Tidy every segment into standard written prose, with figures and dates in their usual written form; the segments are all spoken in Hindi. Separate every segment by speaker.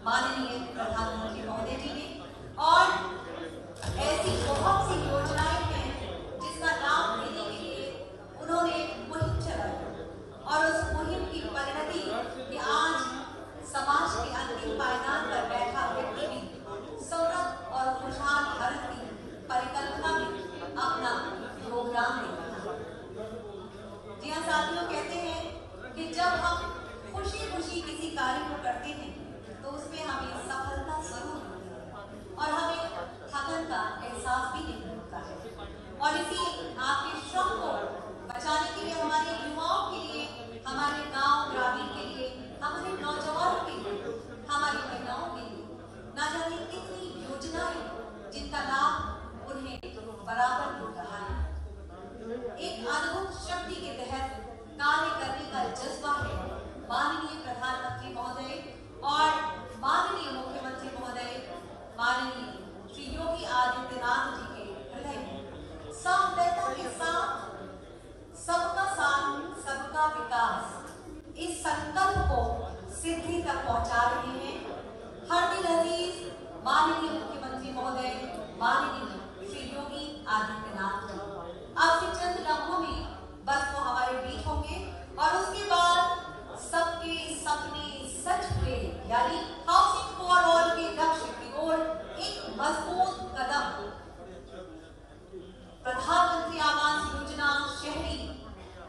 Speaker 1: माननीय प्रधानमंत्री महोदय जी ने, और ऐसी बहुत सी योजनाएं हैं जिसका लाभ लेने के लिए उन्होंने मुहिम चलाई, और उस मुहिम की परिणति कि आज समाज के अंतिम पायदान पर बैठा व्यक्ति भी समृद्ध और खुशहाल भारत की परिकल्पना में अपना योगदान दे रहा है। जी हाँ साथियों, कहते हैं कि जब हम खुशी खुशी किसी कार्य को करते हैं तो उसमें हमें सफलता जरूर मिलती है और हमें थकन का एहसास भी नहीं होता है। और इसी आपके श्रम को बचाने के लिए, हमारे युवाओं के लिए, हमारे गांव ग्रामीण के लिए, हमारे नौजवानों के लिए, हमारी महिलाओं के लिए ना जाने कितनी योजनाएं जिनका लाभ उन्हें बराबर मिल रहा है। एक अद्भुत शक्ति के तहत कार्य करने का जज्बा है माननीय प्रधानमंत्री महोदय और माननीय मुख्यमंत्री महोदय माननीय श्री योगी आदित्यनाथ जी के हृदय में। समता के साथ सबका साथ सबका विकास, इस संकल्प को सिद्धि तक पहुंचा रहे हैं हर दिन अजीज माननीय मुख्यमंत्री महोदय माननीय श्री योगी आदित्यनाथ जी। अब से चंद लम्हों में बस वो हमारे बीच होंगे और उसके बाद सबके सपने सच हुए, यानी हाउसिंग फॉर ऑल के लक्ष्य की ओर एक मजबूत कदम प्रधानमंत्री आवास योजना शहरी,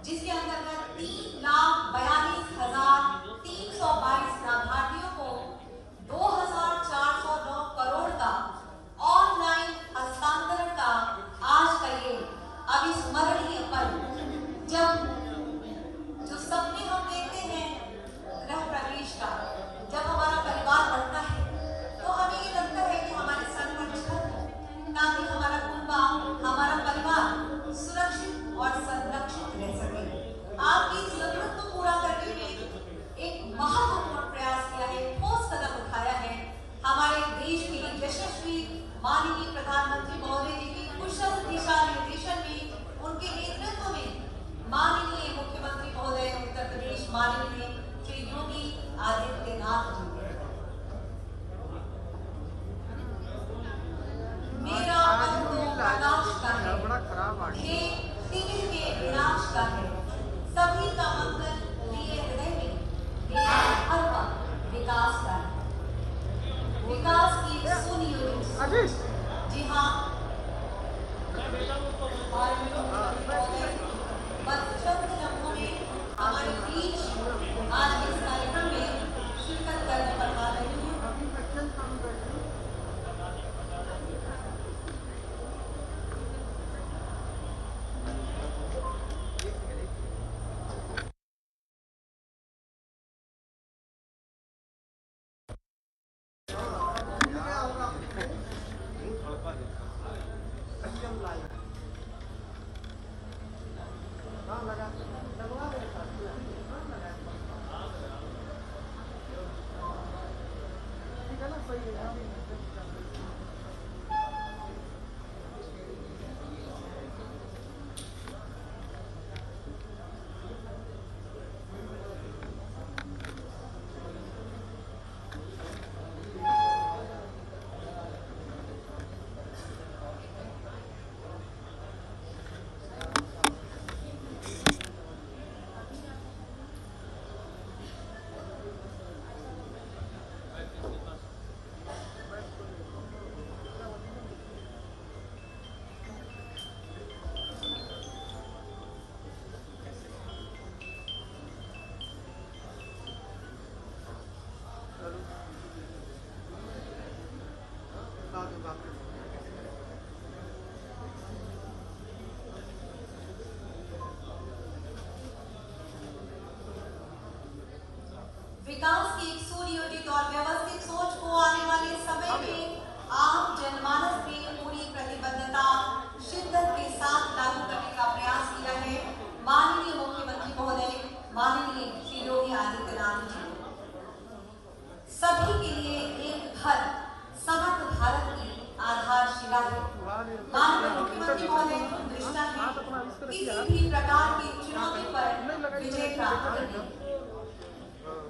Speaker 1: जिसके अंतर्गत 3,42,322 लाभार्थियों को 2,409 करोड़ का ऑनलाइन हस्तांतरण का आज का ये अविस्मरणीय पल, जब जो सपने हम देखते हैं गृह प्रवेश का, जब हमारा परिवार बढ़ता है तो हमें ये लगता है कि हमारे सर पर छत हो, ताकि हमारा कुटुंबा, हमारा परिवार सुरक्षित और संरक्षित रह सके। आपकी जरूरत को पूरा करने में एक महत्वपूर्ण प्रयास किया है, ठोस कदम उठाया है हमारे देश के यशस्वी माननीय प्रधानमंत्री महोदय जी की कुशल दिशा निर्देशन में, उनके नेतृत्व में माननीय मुख्यमंत्री महोदय उत्तर प्रदेश माननीय श्री योगी आदित्यनाथ जी। मेरा मन तो प्रकाश का है, ये तीर के विनाश का है, सभी का मंगल लिए हृदय में, मेरा हर वक्त विकास का है। विकास की सुनियोजित, जी हाँ, बस चंद लम्हों में हमारे बीच आज इस कार्यक्रम में शिरकत करने पर आ रही हूँ। विकास की एक सुनियोजित और व्यवस्थित सोच को आने वाले समय में आम जनमानस में पूरी प्रतिबद्धता शिद्दत के साथ लागू करने का प्रयास किया है माननीय मुख्यमंत्री महोदय माननीय श्री योगी आदित्यनाथ जी। सभी के लिए एक घर समर्थ भारत की आधारशिला है। माननीय मुख्यमंत्री महोदय की दृष्टा है किसी भी प्रकार की चुनौती पर विजय प्राप्त करने।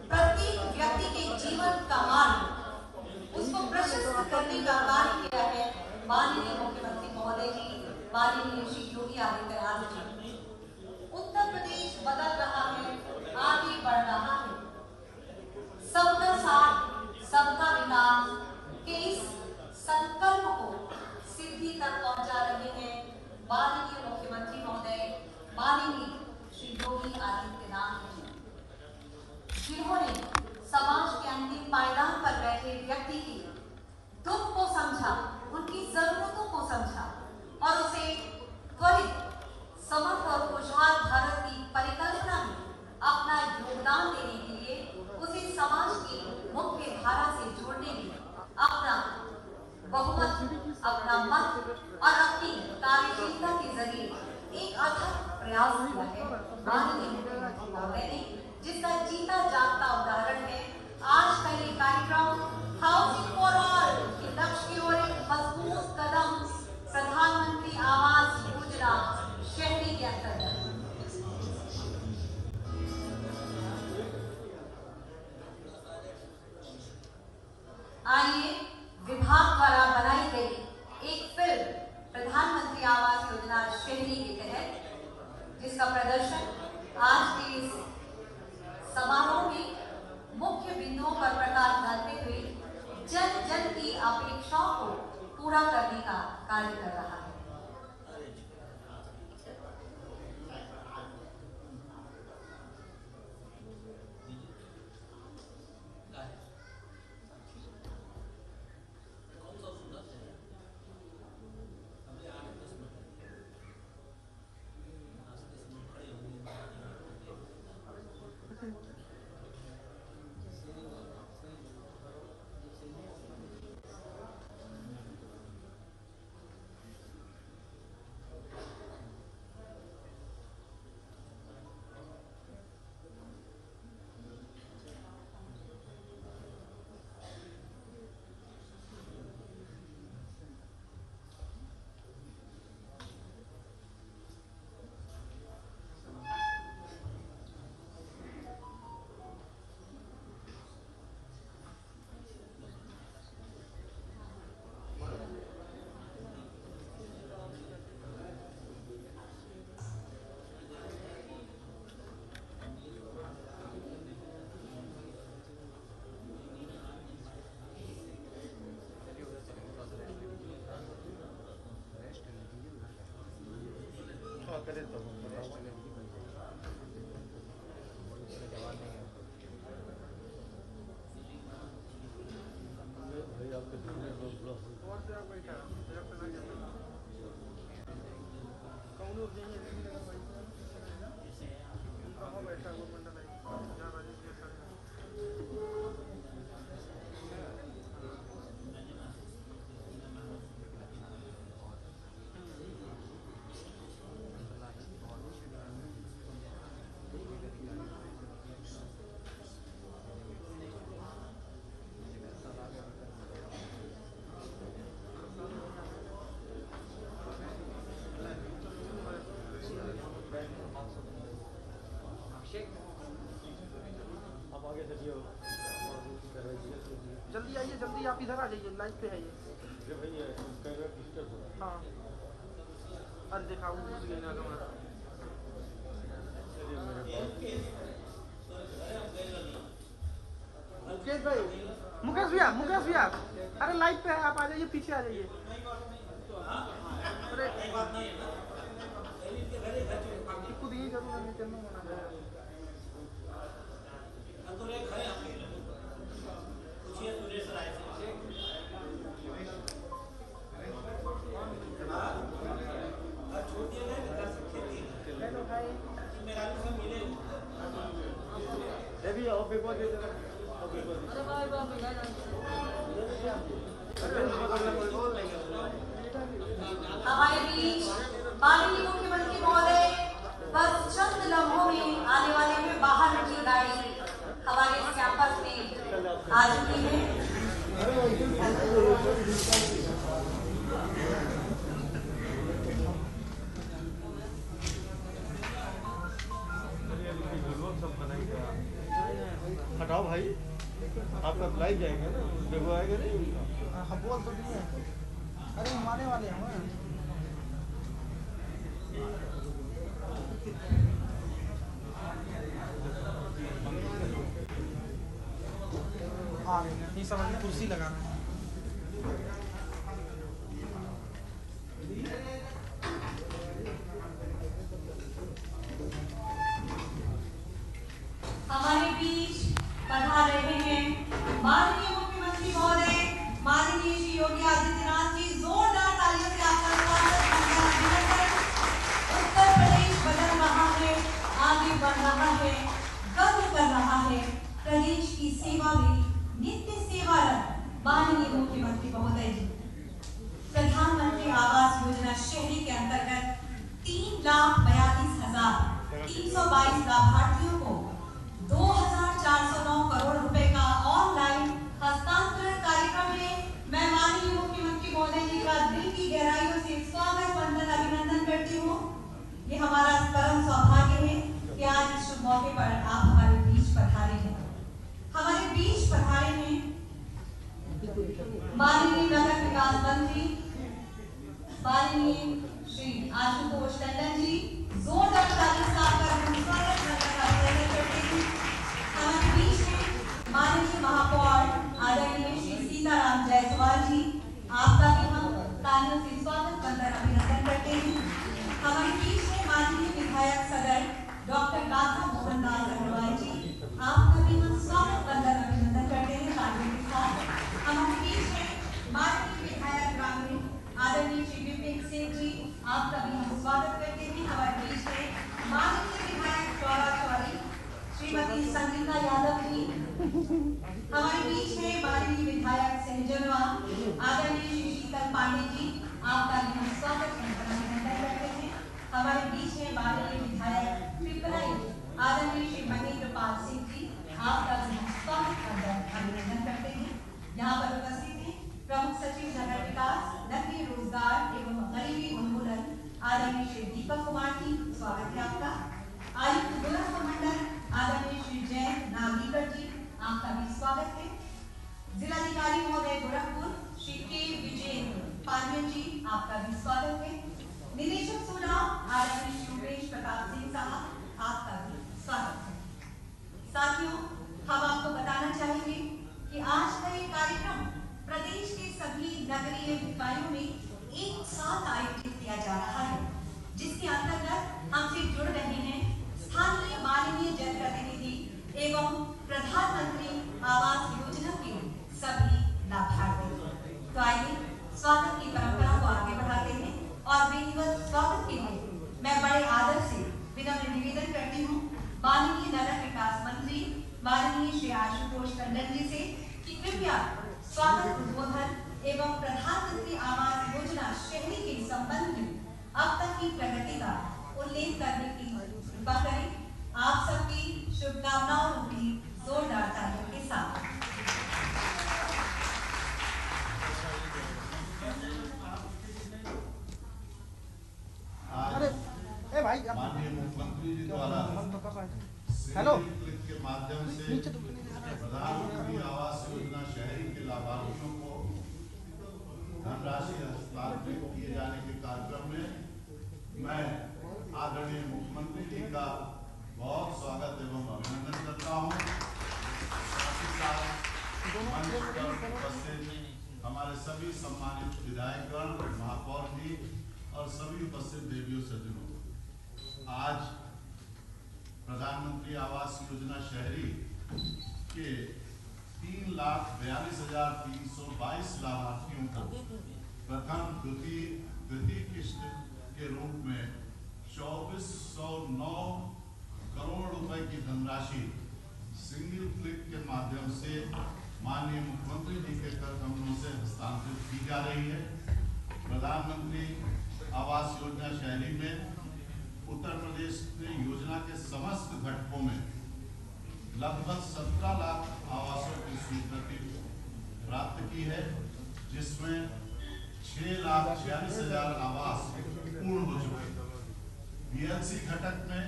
Speaker 1: प्रत्येक व्यक्ति के जीवन का मान माननीय श्री योगी आदित्यनाथ जी। उत्तर प्रदेश बदल रहा है, आगे बढ़ रहा है। सबका साथ सबका विकास के इस संकल्प को सिद्धि तक पहुंचा रहे हैं माननीय मुख्यमंत्री महोदय माननीय श्री योगी आदित्यनाथ जी, जिन्होंने समाज के अंतिम पायदान पर बैठे व्यक्ति के दुख को समझा, उनकी जरूरतों को समझा और उसे त्वरित समर्थ और खुशहाल भारत की परिकल्पना में अपना योगदान देने के लिए उसे समाज की मुख्य धारा से जोड़ने में अपना बहुमत, अपना मत और अपनी कार्यशीलता के जरिए एक अथक प्रयास किया है माननीय मुख्यमंत्री महोदय ने, जिसका जीता जागता उदाहरण है आज का ये कार्यक्रम हाउसिंग फॉर ऑल के लक्ष्य की ओर एक मजबूत कदम प्रधानमंत्री आवास योजना शहरी के अंतर्गत। आइए विभाग द्वारा बनाई गई एक फिल्म प्रधानमंत्री आवास योजना शहरी के तहत, जिसका प्रदर्शन आज के इस समारोह में मुख्य बिंदुओं पर प्रकाश डालते हुए जन जन की अपेक्षाओं को पूरा करने का कार्य कर रहा है।
Speaker 2: जल्दी आइए, जल्दी आप इधर आ जाइए, लाइव पे है ये। हाँ, अरे देखा घुस गई ना तुम्हारा। मुकेश भैया, अरे लाइव पे है, आप आ जाइए, पीछे आ जाइए। अरे खुद ही जरूर निकलना होना है।
Speaker 1: हमारे बीच माननीय मुख्यमंत्री महोदय बस चंद लम्हों में आने वाले हैं। बाहर की गाड़ी हमारे कैंपस में आ चुकी है।
Speaker 3: हटाओ भाई, आपका लाइव जाएगा ना, देखो आएगा नहीं।
Speaker 2: हम बोल तो दिए, अरे हम आने वाले हैं। हाँ ये समझ में कुर्सी लगाना है।
Speaker 1: हमारे बीच पधार रहे हैं माननीय मुख्यमंत्री महोदय माननीय श्री योगी आदित्यनाथ जी। जोरदार तालियों से आपका स्वागत। उत्तर प्रदेश बदल रहा है, आगे बढ़ रहा है, गर्व कर रहा है। प्रदेश की सेवा में नित्य सेवारत माननीय मुख्यमंत्री महोदय जी। प्रधानमंत्री आवास योजना शहरी के अंतर्गत 3,42,322 लाभार्थियों को 2,409 करोड़ रुपए का ऑनलाइन हस्तांतरण कार्यक्रम में मैं माननीय मुख्यमंत्री महोदय जी का दिल की गहराइयों से स्वागत वंदन अभिनंदन करती हूँ। ये हमारा परम सौभाग्य है कि आज इस शुभ मौके पर आप हमारे बीच पधारे हैं। हमारे बीच पधारे हैं माननीय नगर विकास मंत्री माननीय श्री आशुतोष टंडन जी। जोरदार तालियों से आपका स्वागत करते हैं। हमारे बीच में माननीय महापौर आदरणीय श्री सीताराम जायसवाल जी, आपका भी हम तालियों से स्वागत वंदन अभिनंदन करते हैं। हमारे बीच में माननीय विधायक सदर डॉक्टर गाथा मोहन दास अग्रवाल जी, आपका भी हम स्वागत वंदन अभिनंदन करते हैं तालियों के साथ। हमारे बीच में माननीय विधायक ग्रामीण आदरणीय श्री विपिन सिंह जी, आपका भी हम स्वागत करते हैं। हमारे बीच में माननीय विधायक चौरा चौरी श्रीमती संगीता यादव जी। हमारे बीच में माननीय विधायक सहजनवा आदरणीय श्री शीतल पांडे जी, आपका भी हम स्वागत अभिनंदन करते हैं। हमारे बीच में माननीय विधायक पिपराई आदरणीय श्री महेंद्र पाल सिंह जी, आपका भी हम स्वागत अभिनंदन करते हैं। यहाँ पर उपस्थित हैं प्रमुख सचिव नगर विकास नगरीय रोजगार एवं गरीबी उन्मूलन आदरणीय श्री दीपक कुमार जी, स्वागत है आपका। आयुक्त गोरखपुर मंडल आदरणीय श्री जयंत नागरीकर जी, आपका भी स्वागत है। जिलाधिकारी महोदय गोरखपुर श्री के विजयेंद्र पांडे जी, आपका भी स्वागत है। निदेशक चुनाव आदरणीय श्री उमेश प्रताप सिंह साहब, आपका भी स्वागत है। साथियों, हम आपको बताना चाहेंगे कि आज का ये कार्यक्रम प्रदेश के सभी नगरीय निकायों में एक साथ आयोजित किया जा रहा है, जिसके अंतर्गत हमसे जुड़ रहे हैं स्थानीय माननीय जनप्रतिनिधि एवं प्रधानमंत्री आवास योजना के सभी लाभार्थी। तो आइए स्वागत की परंपरा को आगे बढ़ाते हैं और विधिवत स्वागत के लिए मैं बड़े आदर से विनम्र निवेदन करती हूँ माननीय नगर विकास मंत्री माननीय श्री आशुतोष टंडन जी से कि कृपया स्वागत उद्बोधन एवं प्रधानमंत्री आवास योजना शहरी के संबंध में अब तक की प्रगति का उल्लेख करने की कृपा करें। आप सबकी शुभकामनाओं रूपी जोरदार तालियों के साथ।
Speaker 4: माननीय मुख्यमंत्री जी द्वारा
Speaker 2: हेलो
Speaker 4: के माध्यम से प्रधानमंत्री आवास योजना शहरी के लाभार्थियों को धनराशि हस्तांतरित किए जाने के कार्यक्रम में मैं आदरणीय मुख्यमंत्री जी का बहुत स्वागत एवं अभिनंदन करता हूँ। साथ ही साथ मंच पर उपस्थित हमारे सभी सम्मानित विधायकगण, महापौर जी और सभी उपस्थित देवियों सज्जनों, आज प्रधानमंत्री आवास योजना शहरी के 3,42,322 लाभार्थियों को प्रथम द्वितीय किस्त के रूप में 2,409 करोड़ रुपए की धनराशि सिंगल क्लिक के माध्यम से माननीय मुख्यमंत्री जी के कर कमलों से हस्तांतरित की जा रही है। प्रधानमंत्री आवास योजना शहरी में उत्तर प्रदेश ने योजना के समस्त घटकों में लगभग 17 लाख आवासों की स्वीकृति प्राप्त की है, जिसमें 6,46,000 आवास पूर्ण हो चुके हैं। बीएलसी घटक में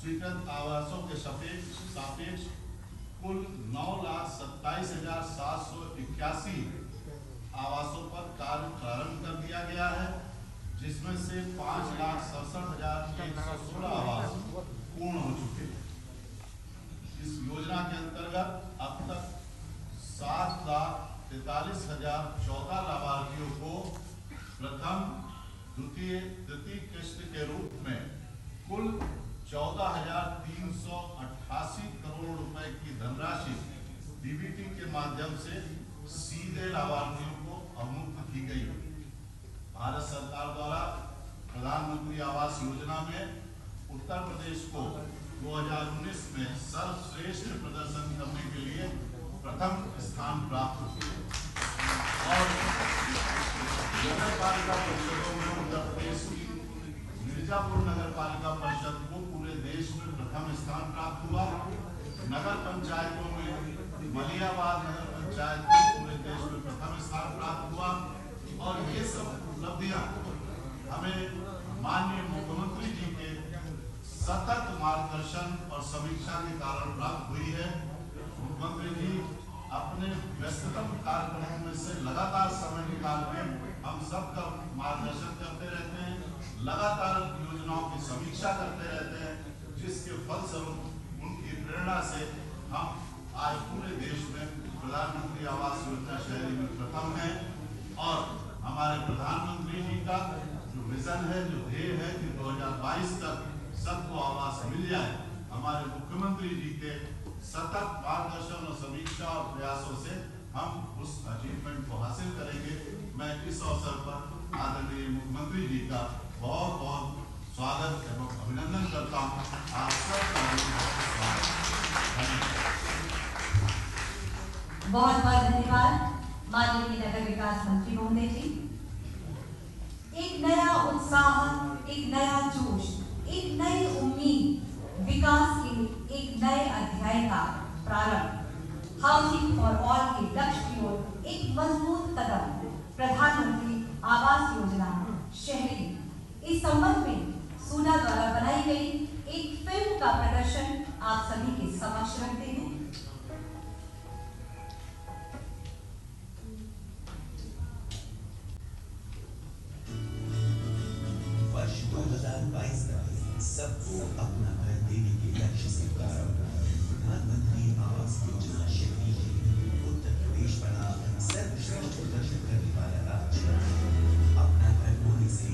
Speaker 4: स्वीकृत आवासों के सापेक्ष कुल 9,27,781 आवासों पर कार्य प्रारंभ कर दिया गया है। जिसमें से 5,67,116 आवास पूर्ण हो चुके हैं। इस योजना के अंतर्गत अब तक 7,43,014 लाभार्थियों को प्रथम, द्वितीय, तृतीय किस्त के रूप में कुल 14,388 करोड़ रुपए की धनराशि डीबीटी के माध्यम से सीधे लाभार्थियों को अवमुक्त की गई। भारत सरकार द्वारा प्रधानमंत्री आवास योजना में उत्तर प्रदेश को 2019 में सर्वश्रेष्ठ प्रदर्शन करने के लिए प्रथम स्थान प्राप्त हुआ और नगर पालिका परिषदों में उत्तर प्रदेश की मिर्जापुर नगर पालिका परिषद को पूरे देश में प्रथम स्थान प्राप्त हुआ। नगर पंचायतों में मलियाबाद नगर पंचायत को पूरे देश में प्रथम स्थान प्राप्त हुआ और ये सब उपलब्धियां हमें माननीय मुख्यमंत्री जी के सतत मार्गदर्शन और समीक्षा के कारण प्राप्त हुई है। मुख्यमंत्री जी अपने व्यस्ततम कार्यक्रमों में से लगातार समय निकाल के हम सबका मार्गदर्शन करते रहते हैं, लगातार योजनाओं की समीक्षा करते रहते हैं, जिसके फलस्वरूप उनकी प्रेरणा से हम आज पूरे देश में प्रधानमंत्री आवास योजना शहरी में प्रथम है। और हमारे प्रधानमंत्री जी का जो विजन है, जो ध्येय है कि 2022 तक सबको आवास मिल जाए, हमारे मुख्यमंत्री जी के सतत मार्गदर्शन और समीक्षा और प्रयासों से हम उस अचीवमेंट को हासिल करेंगे। मैं इस अवसर पर आदरणीय मुख्यमंत्री जी का बहुत बहुत स्वागत एवं अभिनंदन करता हूँ। आप सबका
Speaker 1: बहुत बहुत धन्यवाद माननीय नगर विकास मंत्री महोदय जी। एक नया उत्साह, एक नया जोश, एक नई उम्मीद, विकास के एक नए अध्याय का प्रारंभ, हाउसिंग फॉर ऑल के लक्ष्य की ओर एक मजबूत कदम, प्रधानमंत्री आवास योजना शहरी। इस संबंध में सूडा द्वारा बनाई गई एक फिल्म का प्रदर्शन आप सभी के समक्ष रखते हैं।
Speaker 5: वर्ष 2022 का सबको अपना घर देने के लक्ष्य से प्रारंभ प्रधानमंत्री आवास योजना शहरी है। उत्तर प्रदेश बना सर्वश्रेष्ठ प्रदर्शन करने वाला राज्य। अपना घर होने से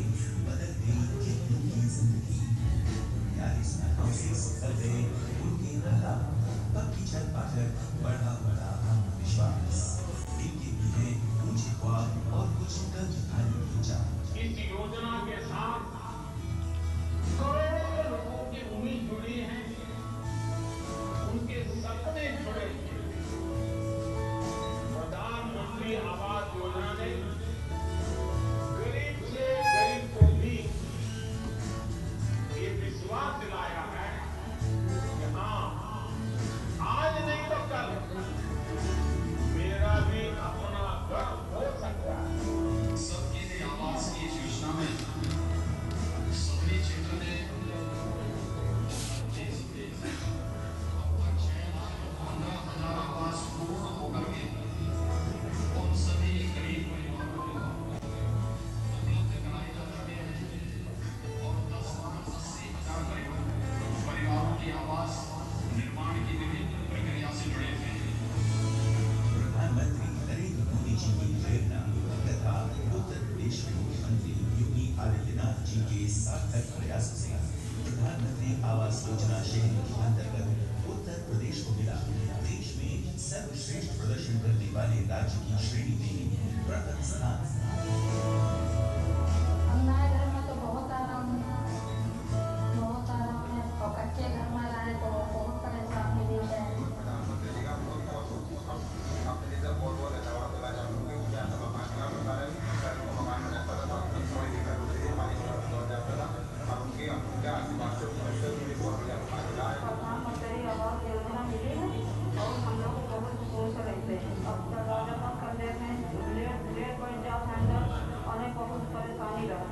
Speaker 5: बदल गई कितनों की जिंदगी। 42 हाउसेस बदल गए उनके हालात। पक्की छत पाकर बढ़ा आत्मविश्वास। इनके भी हैं ऊंचे ख्वाब और कुछ कद भारी की चाह।
Speaker 6: इस योजना के साथ करोड़ों लोगों की उम्मीद जुड़ी है, उनके सपने जुड़े हैं। प्रधानमंत्री आवास योजना ने गरीब से गरीब को भी ये विश्वास दिलाया है कि हाँ, आज नहीं तो कल मेरा भी अपना घर हो सकता है।
Speaker 7: सबके लिए आवास की योजना में सभी क्षेत्र ने आवास पूर्ण होकर के उन सभी गरीब परिवारों को उपलब्ध कराए जा चुके हैं और 10,80,000 परिवारों की आवास निर्माण की विभिन्न प्रक्रिया से जुड़े हैं।
Speaker 5: प्रधानमंत्री नरेंद्र मोदी जी की प्रेरणा तथा उत्तर प्रदेश के मुख्यमंत्री योगी आदित्यनाथ जी के सार्थक प्रयासों से प्रधानमंत्री आवास योजना शहरी के अंतर्गत उत्तर प्रदेश को मिला देश में सर्वश्रेष्ठ प्रदर्शन करने वाले राज्य की श्रेणी में प्रथम स्थान।
Speaker 8: नए घर में तो बहुत आराम है और कच्चे घर में रहे तो बहुत परेशानी भी है। प्रधानमंत्री आवास योजना मिली है और हम लोग बहुत खुश रहते हैं। अब दरवाजा बंद कर देते हैं, लेट बन जाते हैं और बहुत परेशानी रहा।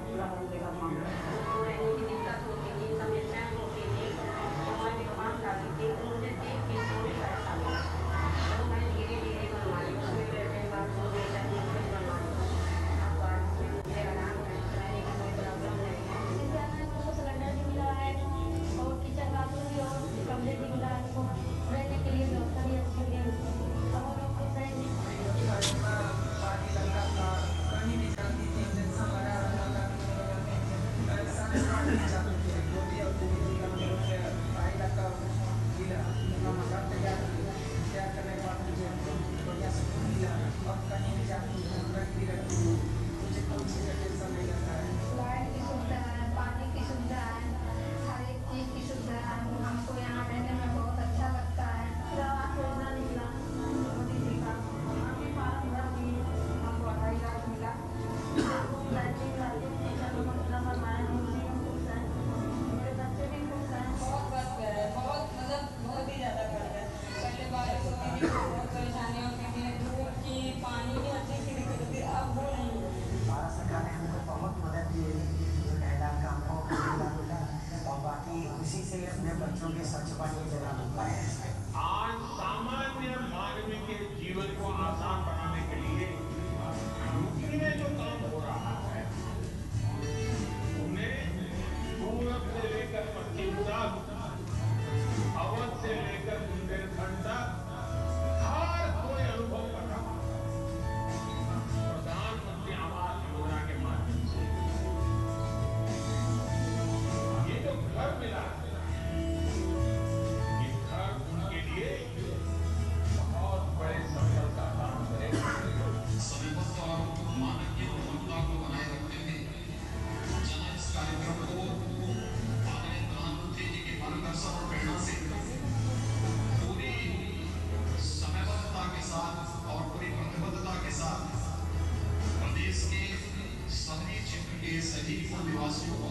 Speaker 7: शरीफों निवासियों को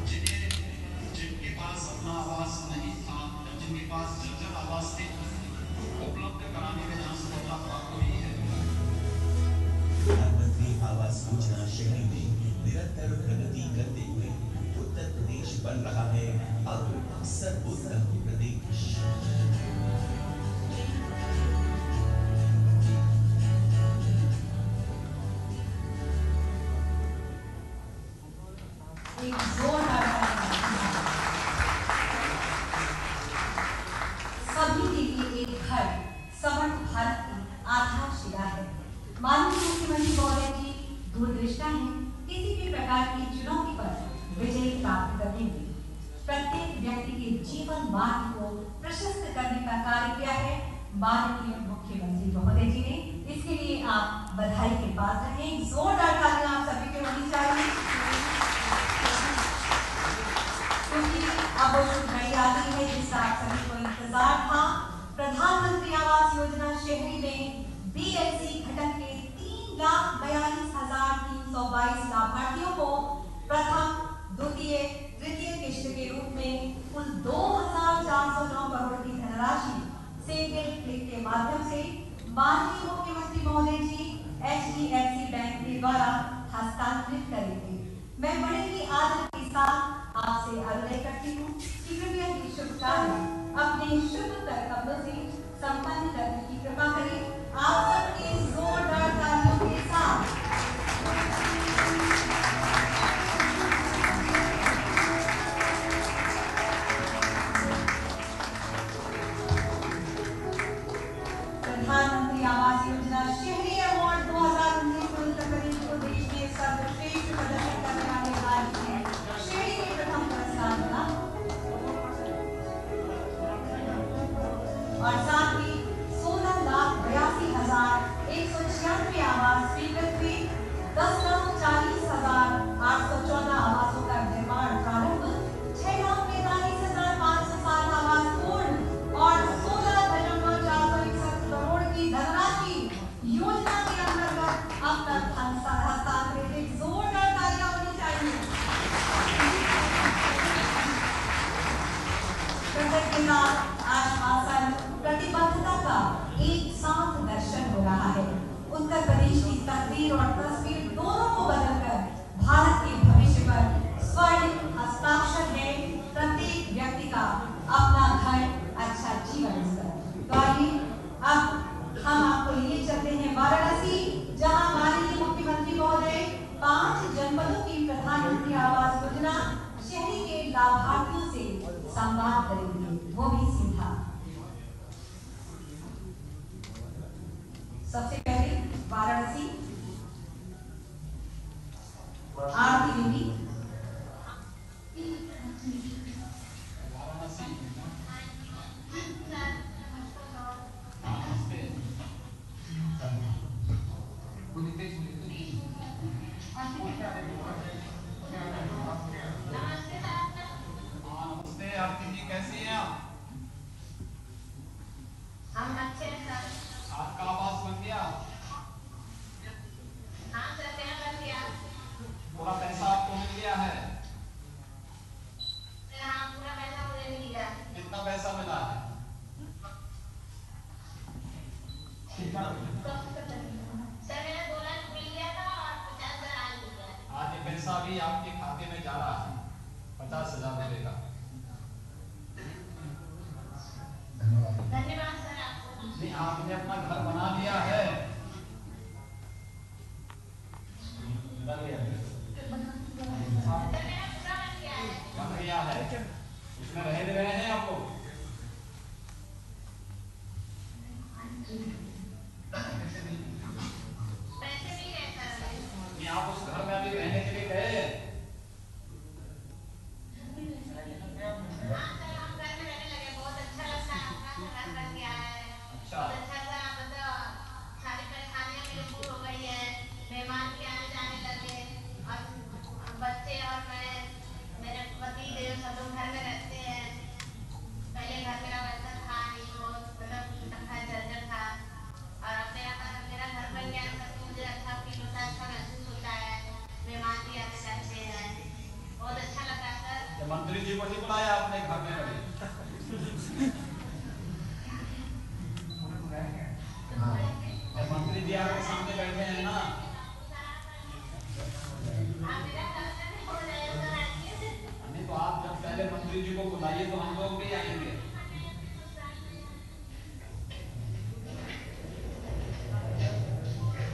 Speaker 7: जिनके पास अपना आवास नहीं था, जिनके पास जर्जर आवास थे, उपलब्ध कराने में जहां सफलता प्राप्त हुई है।
Speaker 5: प्रधानमंत्री आवास योजना शहरी में निरंतर प्रगति करते हुए उत्तर प्रदेश बन रहा है अब सर्वोत्तम प्रदेश।
Speaker 1: एक जोरदार सभी के लिए एक घर समर्थ भारत की आधारशिला है। माननीय मुख्यमंत्री महोदय की दूरदृष्टा है किसी भी प्रकार की चुनौती पर विजय प्राप्त करने में प्रत्येक व्यक्ति के जीवन मार्ग को प्रशस्त करने का कार्य किया है माननीय मुख्यमंत्री महोदय जी ने। इसके लिए आप बधाई के पात्र हैं। जोरदार तालियां आप सभी के होनी चाहिए, क्योंकि अब वो घड़ी आ गई है जिसका आप सभी को इंतजार था। प्रधानमंत्री आवास योजना शहरी में BLC घटक के 3,42,322 लाभार्थियों को प्रथम, द्वितीय, तृतीय किश्त के रूप में कुल 2,409 करोड़ की धनराशि सिंगल क्लिक के माध्यम से माननीय मुख्यमंत्री महोदय जी HDFC बैंक के द्वारा हस्तांतरित करेंगे। मैं बड़े ही आदर के साथ आपसे आग्रह करती हूँ कि कृपया ये शुभ कार्य अपने शुभ कर्तव्यों से संपन्न करने की कृपा करें। आप सबके जोरदार तालियों के साथ प्रधानमंत्री आवास योजना शहरी अवार्ड 2019 में उत्तर प्रदेश को देश में सर्वश्रेष्ठ प्रदर्शन करने वाले राज्य में शहरी में प्रथम पुरस्कार मिला और साथ ही 16,82,196 आवास स्वीकृत हुए। 10,40,814 आवासों का निर्माण प्रारंभ, 6,45,507 आवास पूर्ण और 16,461 करोड़ की धनराशि योजना के अंतर्गत अब तक हस्तांतरित। जोरदार तालियां होनी चाहिए। कृतज्ञता, आश्वासन, प्रतिबद्धता का एक साथ दर्शन हो रहा है। उत्तर प्रदेश की तकदीर और तस्वीर दोनों को बदलकर भारत के भविष्य पर स्वर्ण हस्ताक्षर है। प्रत्येक व्यक्ति का अपना घर, अच्छा जीवन स्तर। तो आइए अब हम आपको लिए चलते हैं वाराणसी, जहां माननीय मुख्यमंत्री महोदय 5 जनपदों की प्रधानमंत्री आवास योजना शहरी के लाभार्थियों से संवाद करेंगे, वो भी सीधा। सबसे पहले वाराणसी आरती देवी।
Speaker 7: नमस्ते आरती जी, कैसी हैं आप?
Speaker 8: हम अच्छे हैं सर।
Speaker 7: आपका आवास बन गया?
Speaker 8: हाँ सर, मेरा बन गया।
Speaker 7: पूरा पैसा आपको मिल गया है?
Speaker 8: हाँ, पूरा पैसा मुझे मिल गया।
Speaker 7: कितना पैसा मिला है?
Speaker 8: सर मेरा 2 लाख मिल गया था और 50,000 आज मिल गया।
Speaker 7: आज ये पैसा भी आपके खाते में जा रहा है, 50,000 मिलेगा।
Speaker 8: धन्यवाद सर आपको।
Speaker 7: नहीं, आपने अपना घर बना लिया है? बन गया है?
Speaker 8: सर मेरा पूरा बन गया है।
Speaker 7: बन गया है? उसमें रहे हैं आप लोग?
Speaker 8: पैसे भी गए सर।
Speaker 7: नहीं, आप उस घर में अभी रहने के लिए गए?
Speaker 8: हाँ सर, हम घर में रहने लगे। बहुत अच्छा लगता है, अपना घर बन गया है।
Speaker 7: अच्छा।
Speaker 8: बहुत अच्छा सर, आप बताओ, सारी परेशानियां मेरी दूर हो गई है। मेहमान भी आने जाने लगे और बच्चे और मैं, मेरे पति देव सब लोग घर में रहते हैं। पहले घर मेरा वैसा था नहीं, बहुत मतलब टूटा था, जर्जर था, और अब मेरा घर
Speaker 6: मीडिया के सामने बैठे हैं ना। नहीं तो आप जब पहले मंत्री जी को बुलाइए तो हम लोग भी आएंगे।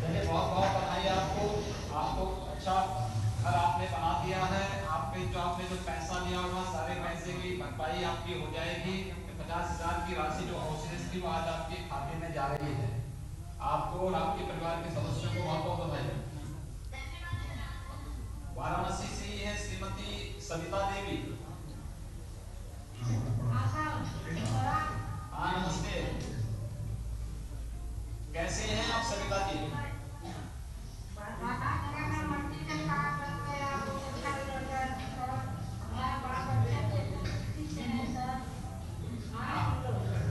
Speaker 6: चलिए बहुत बहुत बधाई आपको। आपको अच्छा घर आपने बना दिया है। आपके जो आपने जो पैसा लिया हुआ सारे पैसे की भरपाई आपकी हो जाएगी। 50,000 की राशि जो हाउसेस थी वो आज आपके खाते में जा रही है। आपको और आपके परिवार के सदस्यों को बहुत बहुत बधाई। वाराणसी से ही है श्रीमती सविता देवी। हाँ नमस्ते, कैसे हैं आप सविता जी?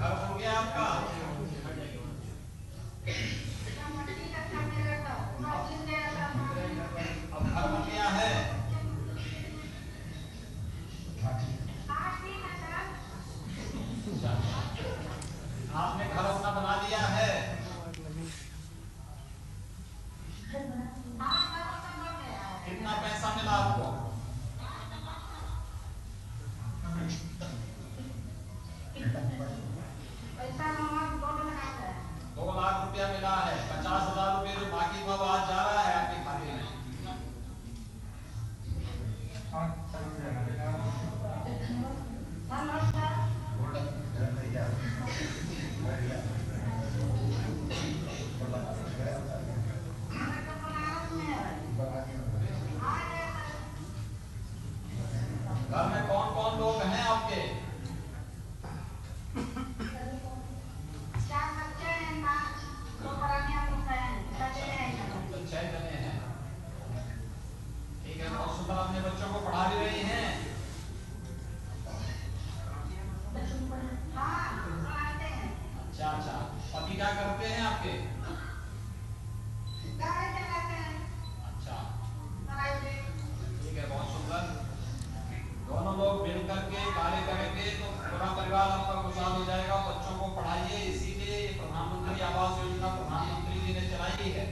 Speaker 6: घर बन गया आपका? अब घर बन गया है? आपने घर अपना बना लिया है? कितना पैसा मिला आपको? 2 लाख रुपया मिला है। 50,000 रुपये जो बाकी था वो आज जा रहा है आपके खाते में। घर में कौन कौन लोग हैं आपके? 6 जने हैं। ठीक है, बहुत सुंदर। अपने बच्चों को पढ़ा भी रही हैं? अच्छा अच्छा। पति क्या करते हैं आपके? अच्छा ठीक है, बहुत सुंदर। दोनों लोग मिल करके कार्य करेंगे तो पूरा परिवार आपका खुशहाल हो जाएगा। बच्चों को पढ़ाइए, इसीलिए प्रधानमंत्री आवास योजना प्रधानमंत्री जी ने चलाई है।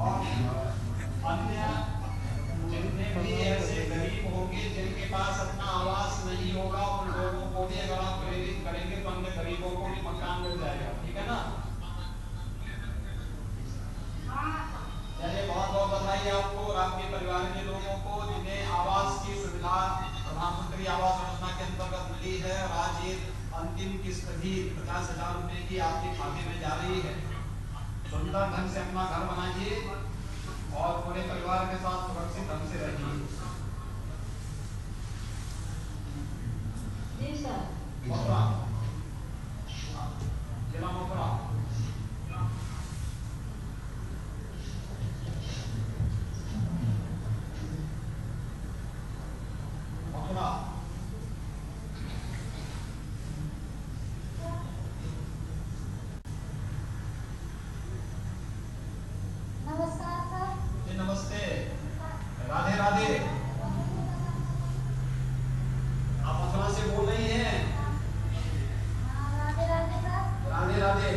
Speaker 6: और अन्य जितने भी ऐसे गरीब होंगे जिनके पास अपना आवास नहीं होगा उन लोगों को भी अगर आप प्रेरित करेंगे तो अन्य गरीबों को भी मकान मिल जाएगा। ठीक है ना? चलिए बहुत बहुत बधाई आपको और आपके परिवार के लोगों को जिन्हें आवास की सुविधा प्रधानमंत्री आवास योजना के अंतर्गत मिली है। और आज ये अंतिम किस्त भी 50,000 रुपए की आपके खाते में जा रही है। सुंदर ढंग से अपना घर बनाइए और पूरे परिवार के साथ सुरक्षित ढंग से रहिए। मथुरा, जिला मथुरा। मथुरा
Speaker 9: नमस्कार सर।
Speaker 6: जी नमस्ते, राधे राधे। आप मथुरा से बोल रही हैं?
Speaker 9: राधे राधे सर।
Speaker 6: राधे राधे।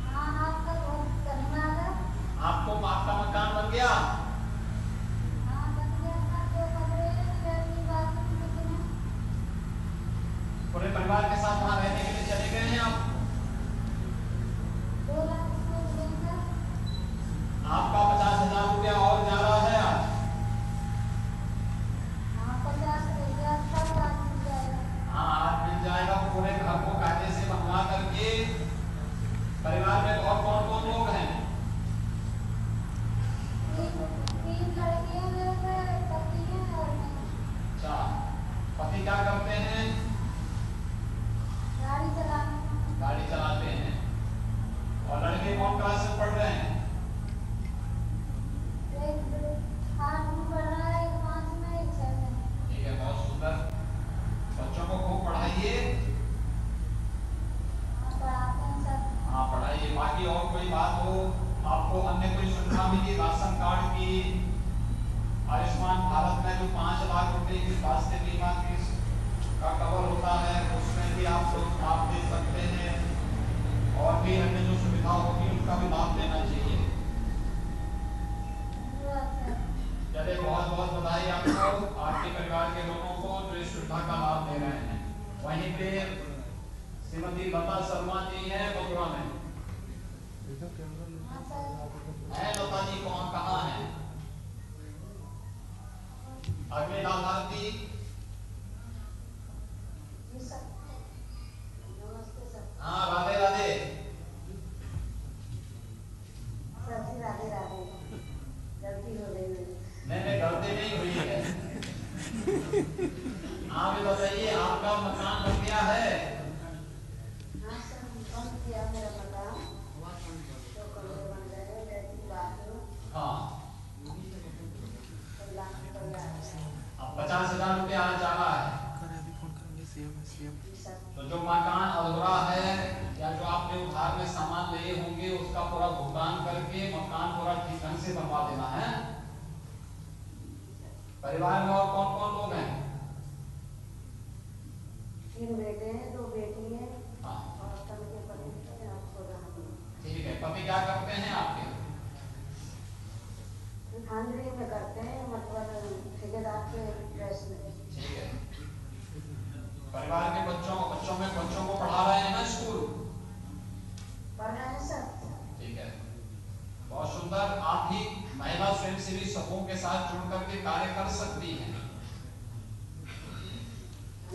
Speaker 9: हाँ आपका बहुत धन्यवाद है।
Speaker 6: आपको आपका मकान बन गया?
Speaker 9: हाँ बन गया सर। 2 कमरे, लैट्रिन, बाथरूम, किचन है।
Speaker 6: पूरे परिवार के साथ वहाँ रहने के लिए चले गए हैं आप?
Speaker 9: 2 लाख रुपए मिले सर।
Speaker 6: आपका 50,000 रुपया और जा रहा है आज।
Speaker 9: हाँ 50,000 सब आज मिल जाएगा।
Speaker 6: हाँ आज मिल जाएगा। पूरे घर को कायदे से बनवा करके। परिवार में और कौन कौन लोग हैं?
Speaker 9: 3 लड़कियां मेरे से, पति है और मैं।
Speaker 6: अच्छा, पति क्या करते हैं?
Speaker 9: गाड़ी चलाते हैं।
Speaker 6: और लड़के कौन क्लास में पढ़ रहे हैं?
Speaker 9: एक 8 में पढ़ रहा है, एक 5 में, एक 6 में।
Speaker 6: ठीक है, बहुत सुंदर। बच्चों को खूब पढ़ाइए।
Speaker 9: हाँ पढ़ाते हैं सर।
Speaker 6: हाँ पढ़ाइए। बाकी और कोई बात हो, आपको अन्य कोई सुविधा मिली राशन कार्ड की, आयुष्मान भारत में जो 5 लाख रुपए की स्वास्थ्य बीमा की का कवर होता है, उसमें भी आप लोग लाभ दे सकते हैं और भी अन्य जो सुविधा होगी उनका भी लाभ लेना चाहिए। चलिए बहुत बहुत बधाई आपको, आपके परिवार के लोगों को जो इस सुविधा का लाभ ले रहे हैं। वहीं पे श्रीमती लता शर्मा जी हैं मथुरा में। है लता जी कौन कहाँ है? अगले लाभार्थी हाँ राधे राधे।
Speaker 9: राधे राधे, गलती हो गई।
Speaker 6: नहीं गलती नहीं हुई है। आप बताइए आपका मकान बन गया है?
Speaker 9: हाँ सर, बन गया मेरा मकान, 2 कमरे बन गए, लैट्रिन बाथरूम।
Speaker 6: हाँ।
Speaker 9: 1 लाख रुपया
Speaker 6: अब 50,000 रुपया आने जा रहा है। तो जो मकान अधूरा है या जो आपने उधार में सामान लिए होंगे उसका पूरा भुगतान करके मकान पूरा ठीक ढंग से बनवा देना है। परिवार में और कौन कौन लोग हैं?
Speaker 9: 3 बेटे हैं, 2 बेटी हैं।
Speaker 6: हाँ।
Speaker 9: और कल के पति हैं, आपको रहा।
Speaker 6: ठीक है, पति क्या करते हैं आपके?
Speaker 9: खानदानी में करते हैं, मतलब ठेकेदार के प्रेस में।
Speaker 6: ठीक है। परिवार के बच्चों को पढ़ा रहे हैं ना स्कूल?
Speaker 9: पढ़ रहे हैं सर।
Speaker 6: ठीक है, बहुत सुंदर। आप भी महिला स्वयंसेवी समूह के साथ जुड़ करके कार्य कर सकती हैं।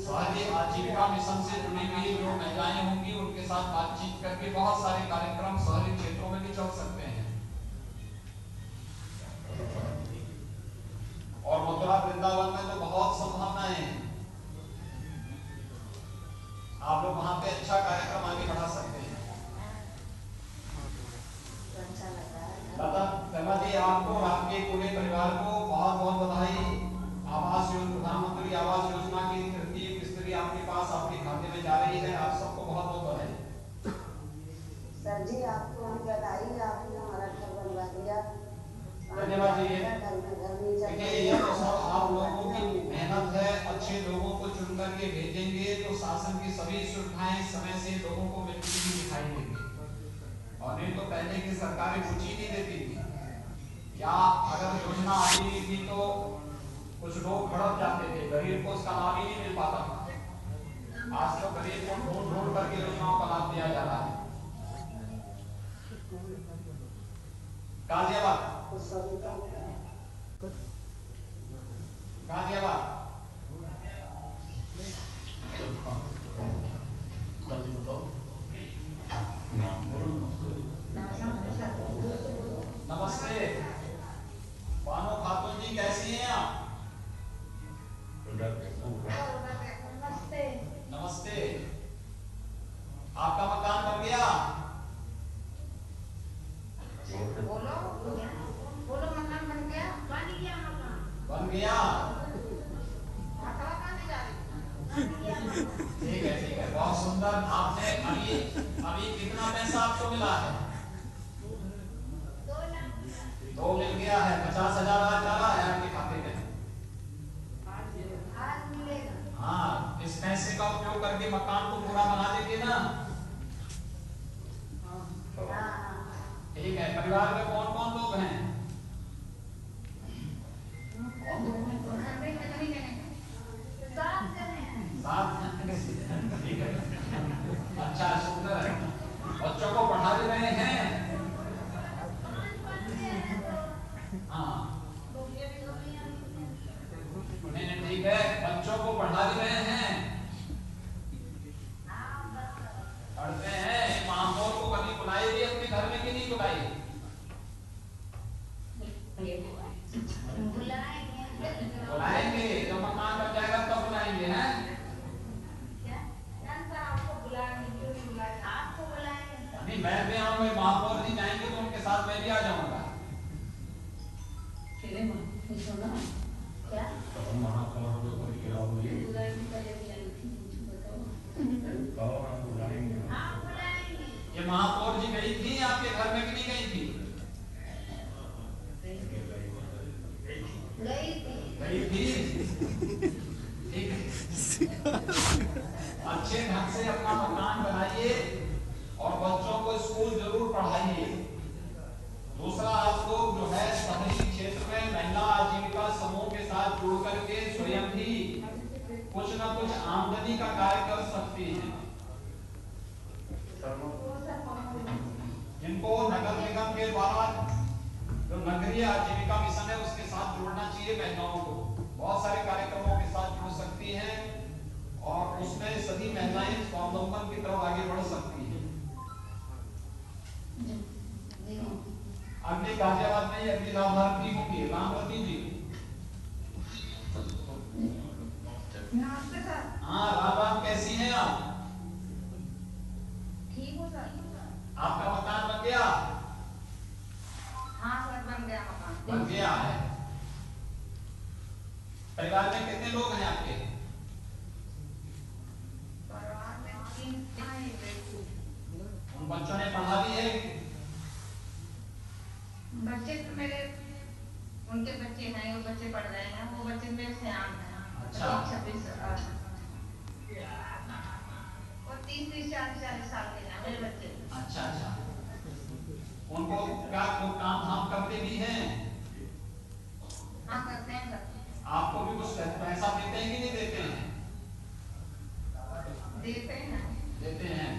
Speaker 6: शहरी आजीविका मिशन से जुड़ी हुई जो महिलाएं होंगी उनके साथ बातचीत करके बहुत सारे कार्यक्रम शहरी क्षेत्रों में भी चल सकते हैं। और मथुरा वृंदावन में तो बहुत संभावनाएं हैं, आप लोग वहां पे अच्छा कार्यक्रम आगे बढ़ा सकते हैं। लता शर्मा जी आपको और आपके पूरे परिवार को बहुत बहुत बधाई। आवास योजना, प्रधानमंत्री आवास योजना की तृतीय किस्त आपके पास आपके खाते में जा रही है। आप सबको बहुत बहुत बधाई।
Speaker 9: सर जी आपको बधाई, आपने हमारा घर बनवा दिया।
Speaker 6: धन्यवाद जी। देखिए ये तो सब आप लोगों की मेहनत है। अच्छे लोगों को चुन करके भेजेंगे तो शासन की सभी सुविधाएं समय से लोगों को मिलती हुई दिखाई देंगी। और नहीं तो पहले की सरकारें कुछ ही नहीं देती थी, या अगर योजना आती थी तो कुछ लोग खड़क जाते थे, गरीब को उसका लाभ ही नहीं मिल पाता था। आज तो गरीब को ढूंढ ढूंढ करके योजनाओं का लाभ दिया जा रहा है। गाजियाबाद नमस्ते बानो खातून जी, कैसी हैं आप?
Speaker 9: नमस्ते।
Speaker 6: नमस्ते। आपका मकान बन गया?
Speaker 9: बोलो मकान बन गया।
Speaker 6: बन गया। ठीक है, बहुत सुंदर। आपने अभी कितना पैसा आपको मिला है? 2 मिल गया है। 50,000 आज जा रहा है आपके खाते में।
Speaker 9: आज मिलेगा।
Speaker 6: हाँ, इस पैसे का उपयोग करके मकान को पूरा बना देंगे ना? ठीक है। परिवार में कौन कौन लोग हैं? 7 जने। ठीक है, अच्छा सुंदर है। बच्चों को पढ़ा भी रहे हैं? हाँ नहीं ठीक है, बच्चों को पढ़ा भी रहे हैं? पढ़ते हैं। महापौर को कभी बुलाई भी अपने घर में कि नहीं बुलाई? बुलाएंगे, जब मकान बन जाएगा तब बुलाएंगे। हैं नहीं, मैं भी आऊंगा। महापौर जी जाएंगे तो उनके साथ मैं भी आ जाऊंगा।
Speaker 9: क्या?
Speaker 6: अच्छे ढंग से अपना मकान बनाइए और बच्चों को स्कूल जरूर पढ़ाइए। दूसरा, आप लोग जो है शहरी क्षेत्र में महिला आजीविका समूह के साथ जुड़ करके स्वयं भी कुछ न कुछ आमदनी का कार्य कर सकती हैं। जिनको नगर निगम के द्वारा जो नगरीय आजीविका मिशन है उसके साथ जुड़ना चाहिए महिलाओं को। बहुत सारे कार्यक्रमों के साथ जुड़ सकती हैं और उसमें सभी महिलाएं स्वावलंबन की तरफ आगे बढ़ सकती हैं। अगले गाजियाबाद में अगली लाभार्थी होंगी रामवती जी।
Speaker 9: नमस्ते सर।
Speaker 6: हाँ राम, कैसी हैं आप?
Speaker 9: ठीक हो सर।
Speaker 6: आपका मकान बन गया?
Speaker 9: हाँ सर, बन गया मकान।
Speaker 6: बन गया है। परिवार में कितने लोग हैं आपके?
Speaker 9: परिवार में 3
Speaker 6: उन बच्चों ने पढ़ा भी है?
Speaker 9: बच्चे तो मेरे, उनके बच्चे हैं, वो बच्चे पढ़ रहे हैं, वो बच्चे मेरे सियान हैं।
Speaker 6: अच्छा।
Speaker 9: 26 और 30-40 साल के हैं मेरे बच्चे।
Speaker 6: अच्छा अच्छा। उनको क्या कोई काम धाम करते भी हैं?
Speaker 9: हाँ करते हैं सर।
Speaker 6: आपको भी कुछ पैसा देते हैं कि नहीं देते हैं?
Speaker 9: देते हैं।
Speaker 6: देते हैं।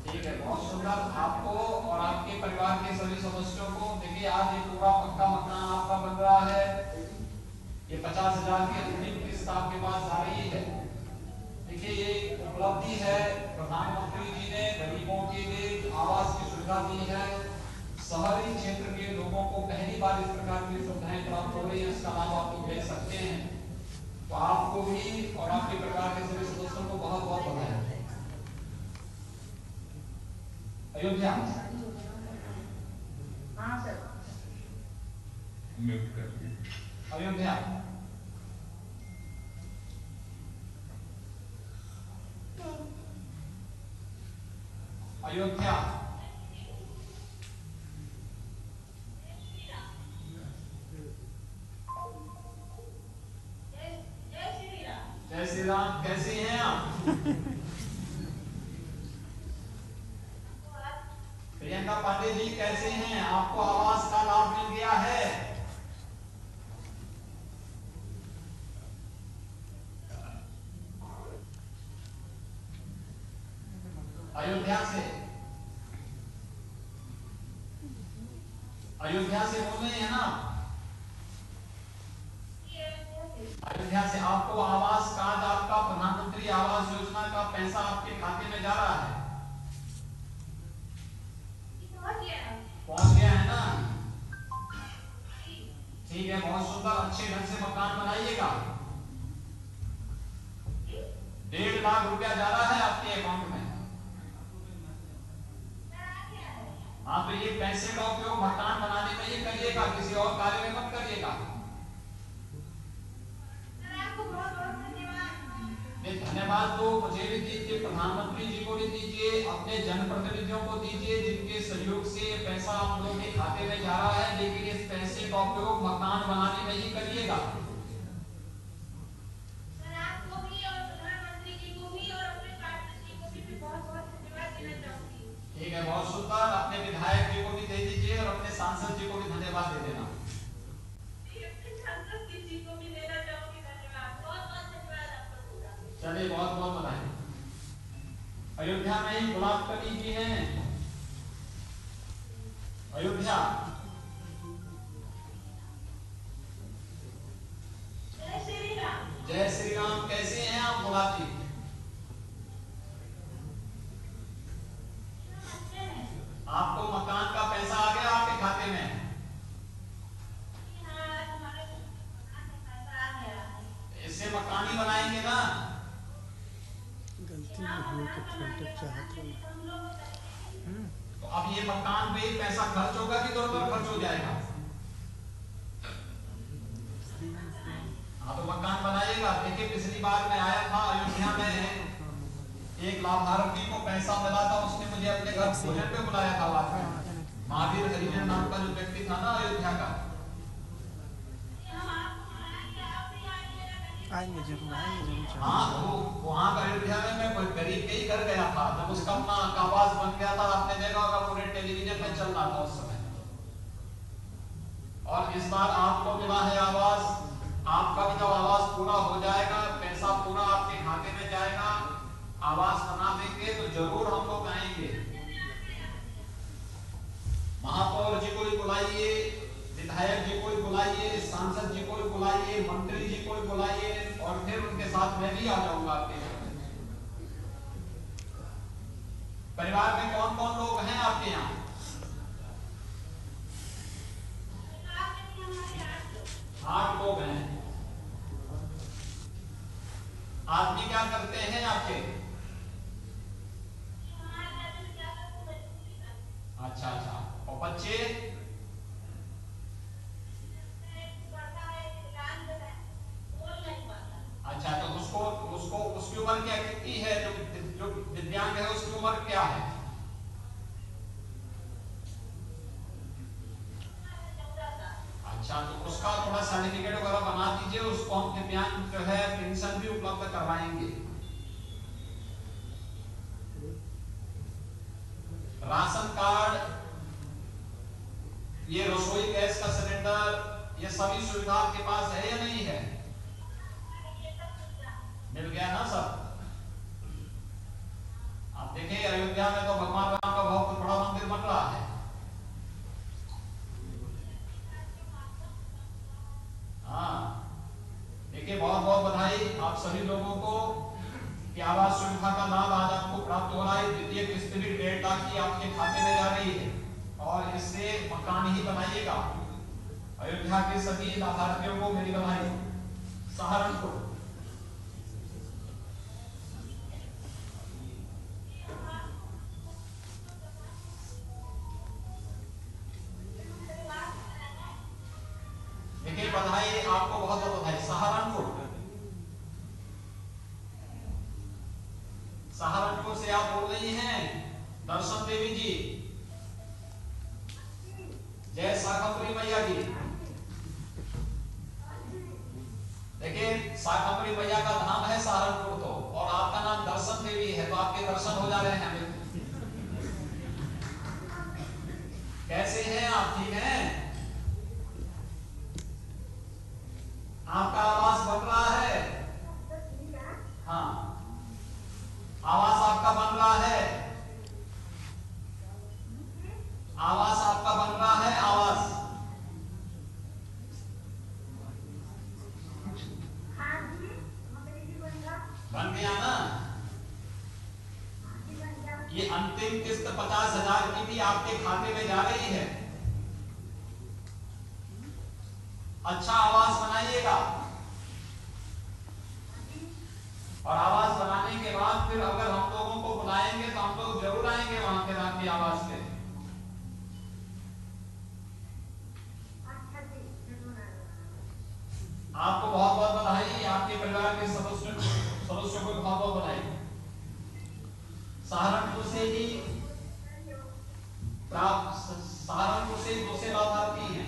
Speaker 6: ठीक है, बहुत सुंदर। आपको और आपके परिवार के सभी सदस्यों को देखिए, आज ये पूरा पक्का मकान आपका बन रहा है। ये 50,000 की अग्रिम किस्त आपके पास आ रही है। देखिए, ये उपलब्धि है प्रधानमंत्री जी ने गरीबों के लिए आवास की सुविधा दी है। शहरी क्षेत्र के लोगों को पहली बार इस प्रकार की सुविधाएं प्राप्त हो रही है, इसका लाभ आप लोग ले सकते हैं। तो आपको भी और आपके परिवार के सभी सदस्यों को बहुत बहुत बधाई। अयोध्या।
Speaker 9: हाँ सर।
Speaker 7: म्यूट कर दिए।
Speaker 6: अयोध्या। अयोध्या। जय श्री राम, कैसी हैं आप? प्रियंका पांडे जी कैसे हैं? आपको आवास का लाभ मिल गया है? अयोध्या से, अयोध्या से बोल रहे हैं ना? अयोध्या से। आपको आवास कार्ड, आपका प्रधानमंत्री आवास योजना का पैसा आपके खाते में जा रहा है? पहुंच गया है ना? ठीक है, बहुत सुंदर। अच्छे ढंग से मकान बनाइएगा। 1.5 लाख रुपया जा रहा है आपके अकाउंट में। हाँ, तो ये पैसे का उपयोग मकान बनाने में ही करिएगा, किसी और कार्य में मत करिएगा। धन्यवाद तो मुझे भी दीजिए, प्रधानमंत्री जी को भी दीजिए, अपने जनप्रतिनिधियों को दीजिए जिनके सहयोग से पैसा आप लोगों के खाते में जा रहा है। लेकिन इस पैसे का उपयोग मकान बनाने में ही करिएगा। ठीक है, बहुत सुंदर। अपने विधायक जी को भी दे दीजिए और अपने सांसद जी को भी धन्यवाद दे देना। चलिए, बहुत बहुत बधाई। अयोध्या में ही गुलाब कली जी हैं। अयोध्या। जय श्री राम, कैसे हैं आप गुलाब जी? आपको मकान का पैसा आ गया आपके खाते में? इससे मकान ही बनाएंगे ना? तो अब ये मकान पे पैसा खर्च होगा कि दौड़ खर्च हो जाएगा? हाँ, तो मकान बनाइएगा। देखिए, पिछली बार मैं आया था अयोध्या में, एक लाभार्थी को पैसा मिला था, उसने मुझे अपने घर भोजन पे बुलाया था। बाद में महावीर हरिजन नाम का जो व्यक्ति था ना अयोध्या का,
Speaker 2: आएंगे जरूर
Speaker 6: हाँ, तो वहाँ पर अयोध्या में मैं कोई गरीब के ही घर गया था, जब उसका आवाज बन गया था, आपने देखा होगा पूरे टेलीविजन में चल रहा था उस समय। और इस बार आपको मिला है आवाज, आपका भी जब आवाज पूरा हो जाएगा, पैसा पूरा आपके खाते में जाएगा, आवाज बना देंगे तो जरूर हम लोग आएंगे। महापौर जी को ही बुलाइए, विधायक जी को ही बुलाइए, सांसद जी को ही बुलाइए, मंत्री जी को ही बुलाइए, और फिर उनके साथ मैं भी आ जाऊंगा आपके घर में। परिवार में कौन कौन लोग हैं आपके यहाँ? 8 लोग हैं। आदमी क्या करते हैं आपके? अच्छा, और बच्चे? अच्छा, तो उसको उसकी उम्र क्या कितनी है? जो दिव्यांग है उसकी उम्र क्या है? अच्छा, तो उसका थोड़ा सर्टिफिकेट वगैरह बना दीजिए, उसको हम दिव्यांग जो है पेंशन भी उपलब्ध करवाएंगे। राशन कार्ड, ये रसोई गैस का सिलेंडर, ये सभी सुविधा आपके पास है या नहीं है? मिल गया ना सब? आप देखिए अयोध्या में तो भगवान राम का बहुत बड़ा मंदिर बन रहा है। हाँ, देखिए बहुत बहुत बधाई आप सभी लोगों को कि आवास सुविधा का लाभ आज आपको प्राप्त हो रहा है। द्वितीय किस्त भी 1.5 लाख की आपके खाते में जा रही है, और इससे मकान ही बनाइएगा। अयोध्या के सभी लाभार्थियों को मेरी बधाई। सहारनपुर, देखिए बधाई आपको, बहुत बहुत बधाई। सहारनपुर से आप बोल रही हैं दर्शन देवी जी, जय शाकंभरी मैया की। देखिए शाकंभरी मैया का धाम है सहारनपुर तो, और आपका नाम दर्शन देवी है, तो आपके दर्शन हो जा रहे हैं। कैसे हैं आप? ठीक हैं? आपका आवास बन रहा है? हाँ, आवास आपका बन रहा है? आवास आपका बन रहा है? आवास बन गया ना? ये अंतिम किस्त 50,000 की भी आपके खाते में जा रही है। अच्छा आवास बनाइएगा, और आवास बनाने के बाद फिर अगर हम लोगों को बुलाएंगे तो हम लोग जरूर आएंगे वहां पर आपके आवास पे। आपको बहुत बहुत बधाई, आपके परिवार के सदस्यों को बहुत बहुत बधाई। सहारनपुर से ही दूसरे लाभार्थी हैं।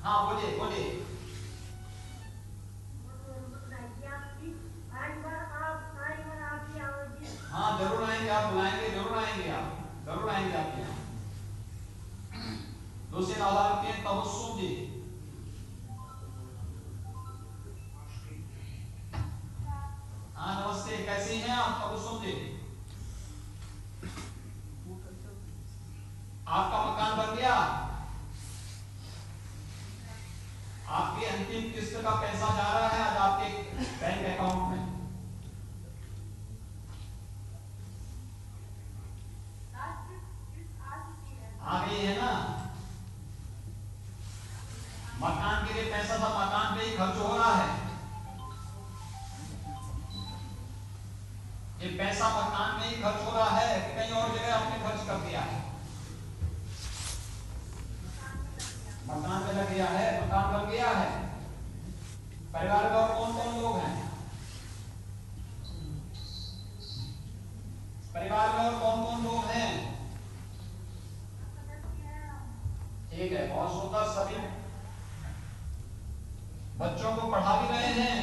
Speaker 6: हाँ बोलिए। हाँ जरूर आएंगे, आप बुलाएंगे, जरूर आएंगे आपके यहाँ। दूसरे लाभार्थी हैं तबस्सुम जी। हाँ नमस्ते, कैसी हैं आप तबस्सुम जी? आपका मकान बन गया? आपकी अंतिम किस्त का पैसा जा रहा है आज आपके बैंक अकाउंट में। आ गई है ना? मकान के लिए पैसा सब मकान पे ही खर्च हो रहा है। ये पैसा मकान में ही खर्च हो रहा है कि कहीं और जगह आपने खर्च कर दिया है? मकान में लग गया है, मकान बन गया है। परिवार में और कौन कौन लोग हैं? परिवार में और कौन कौन लोग हैं? ठीक है, बहुत सुंदर। सभी बच्चों को पढ़ा भी रहे हैं?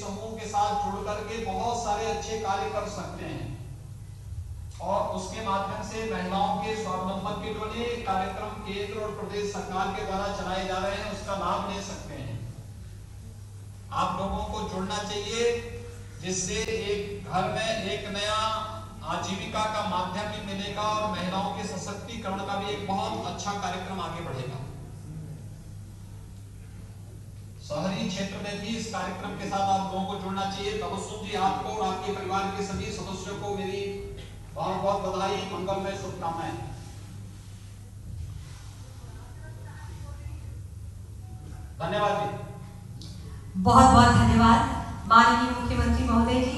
Speaker 6: समूह के साथ जुड़ करके बहुत सारे अच्छे कार्य कर सकते हैं और उसके माध्यम से महिलाओं के स्वावलंबन के जो अनेक कार्यक्रम केंद्र और प्रदेश सरकार के द्वारा चलाए जा रहे हैं उसका लाभ ले सकते हैं। आप लोगों को जुड़ना चाहिए, जिससे एक घर में एक नया आजीविका का माध्यम भी मिलेगा और महिलाओं के सशक्तिकरण का भी एक बहुत अच्छा कार्यक्रम आगे बढ़ेगा। शहरी क्षेत्र में भी इस कार्यक्रम के साथ आप लोगों को जुड़ना चाहिए। तबस्सुम जी, आपको और आपके परिवार के सभी सदस्यों को मेरी बहुत बहुत बधाई, मंगलमय शुभकामनाएं। धन्यवाद जी।
Speaker 1: बहुत बहुत धन्यवाद माननीय मुख्यमंत्री महोदय जी।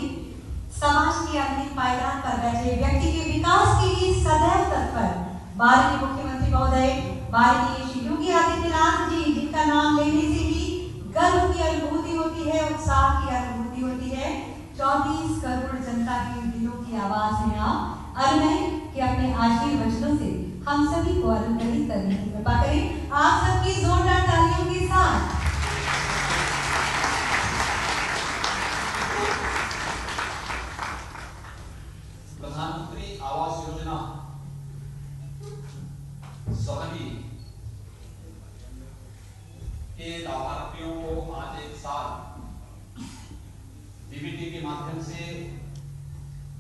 Speaker 1: समाज के अंतिम पायदान पर बैठे व्यक्ति के विकास के लिए सदैव तत्पर माननीय मुख्यमंत्री महोदय माननीय श्री योगी आदित्यनाथ जी, जिनका नाम लेने से ही गर्व की अनुभूति होती है, उत्साह की अनुभूति होती है। 34 करोड़ जनता के दिलों की आवाज है आप, और मैं कि अपने आशीर्वाद वचनों से हम सभी को अनुप्राणित करने की कृपा करें। आप सबकी जोरदार तालियों के साथ
Speaker 6: प्रधानमंत्री आवास योजना शहरी के लाभार्थियों को आज एक साल डीबीटी के माध्यम से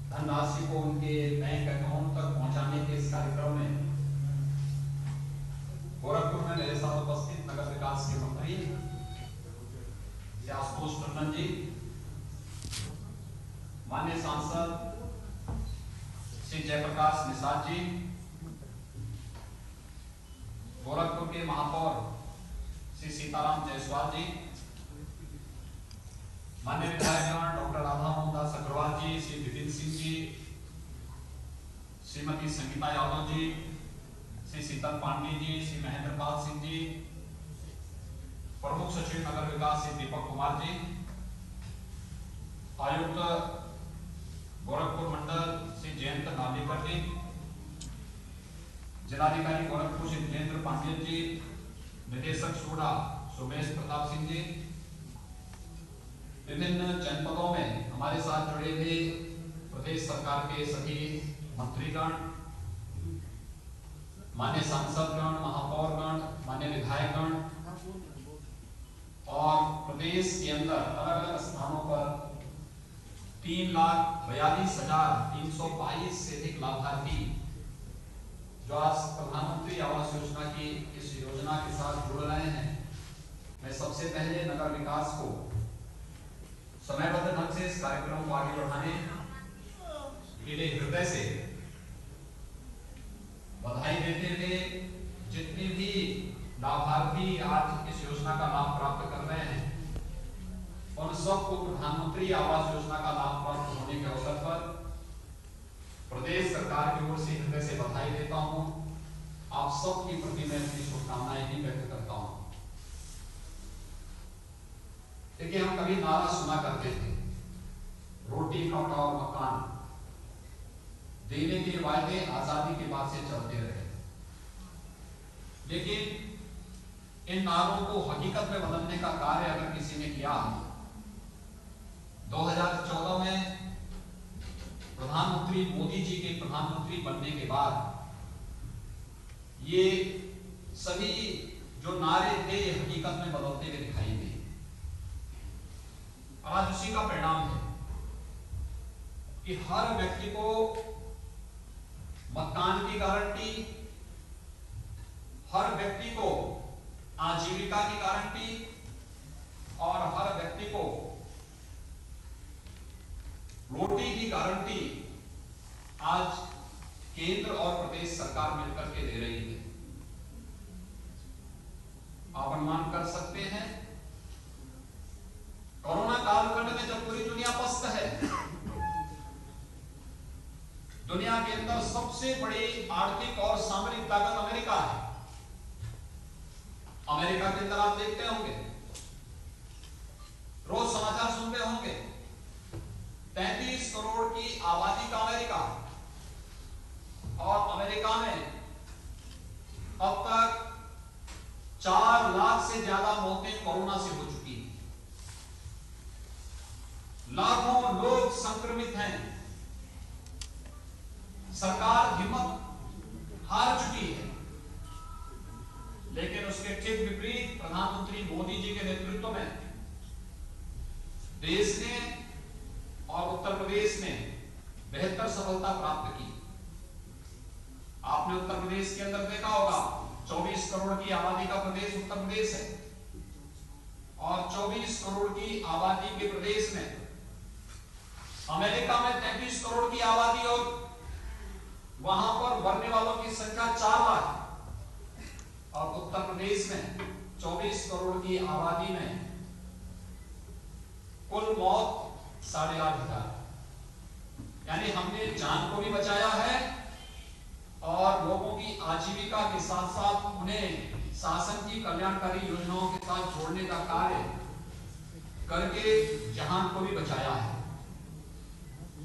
Speaker 6: धनराशि को उनके बैंक अकाउंट तक पहुंचाने के इस कार्यक्रम में गोरखपुर में मेरे साथ उपस्थित नगर विकास के मंत्री आशुतोष टंडन जी, माननीय सांसद श्री जयप्रकाश निषाद जी, गोरखपुर के महापौर श्री सीताराम जायसवाल जी, माननीय विधायकगण डॉक्टर राधा मोहन अग्रवाल जी, श्री विपिन सिंह जी, श्रीमती संगीता यादव जी, श्री शीतल पांडे जी, श्री महेंद्र पाल सिंह जी, प्रमुख सचिव नगर विकास श्री दीपक कुमार जी, आयुक्त गोरखपुर मंडल श्री जयंत नार्लिकर जी, जिलाधिकारी गोरखपुर श्री जितेंद्र पांडियन जी, निदेशक सूडा सुमेश प्रताप सिंह जी, विभिन्न जनपदों में हमारे साथ जुड़े हुए प्रदेश सरकार के सभी मंत्रीगण, माननीय सांसदगण, महापौरगण, माननीय विधायकगण और प्रदेश के अंदर अलग अलग स्थानों पर 3,42,322 से अधिक लाभार्थी जो आज प्रधानमंत्री आवास योजना की इस योजना के साथ जुड़ रहे हैं। मैं सबसे पहले नगर विकास को समयबद्ध ढंग से इस कार्यक्रम को आगे बढ़ाने के लिए हृदय से बधाई देते हुए जितने भी लाभार्थी आज इस योजना का लाभ प्राप्त कर रहे हैं उन सबको प्रधानमंत्री आवास योजना का लाभ प्राप्त होने के अवसर पर प्रदेश सरकार की ओर से हृदय से बधाई देता हूं। आप सबके प्रति मैं अपनी शुभकामनाएं भी व्यक्त करता हूं। देखिए, हम कभी नारा सुना करते थे, रोटी कपड़ा और मकान देने के वायदे आजादी के बाद से चलते रहे, लेकिन इन नारों को हकीकत में बदलने का कार्य अगर किसी ने किया 2014 में प्रधानमंत्री मोदी जी के प्रधानमंत्री बनने के बाद ये सभी जो नारे थे ये हकीकत में बदलते हुए दिखाई दिए। आज उसी का परिणाम है कि हर व्यक्ति को मकान की गारंटी, हर व्यक्ति को आजीविका की गारंटी और हर व्यक्ति को रोटी की गारंटी आज केंद्र और प्रदेश सरकार मिलकर के दे रही है। आप अनुमान कर सकते हैं, कोरोना कालखंड में जब पूरी दुनिया पस्त है, दुनिया के अंदर सबसे बड़ी आर्थिक और सामरिक ताकत अमेरिका है। अमेरिका के अंदर आप देखते होंगे, रोज समाचार सुनते होंगे, 33 करोड़ की आबादी का अमेरिका, और अमेरिका में अब तक 4 लाख से ज्यादा मौतें कोरोना से हो चुकी हैं। लाखों लोग संक्रमित हैं। सरकार हिम्मत हार चुकी है, लेकिन उसके ठीक विपरीत प्रधानमंत्री मोदी जी के नेतृत्व में देश ने और उत्तर प्रदेश ने बेहतर सफलता प्राप्त की। आपने उत्तर प्रदेश के अंदर देखा होगा, 24 करोड़ की आबादी का प्रदेश उत्तर प्रदेश है, और 24 करोड़ की आबादी के प्रदेश में अमेरिका में 33 करोड़ की आबादी और वहां पर मरने वालों की संख्या 4 लाख, और उत्तर प्रदेश में 24 करोड़ की आबादी में कुल मौत 8,500। यानी हमने जान को भी बचाया है और लोगों की आजीविका के साथ साथ उन्हें शासन की कल्याणकारी योजनाओं के साथ जोड़ने का कार्य करके जान को भी बचाया है।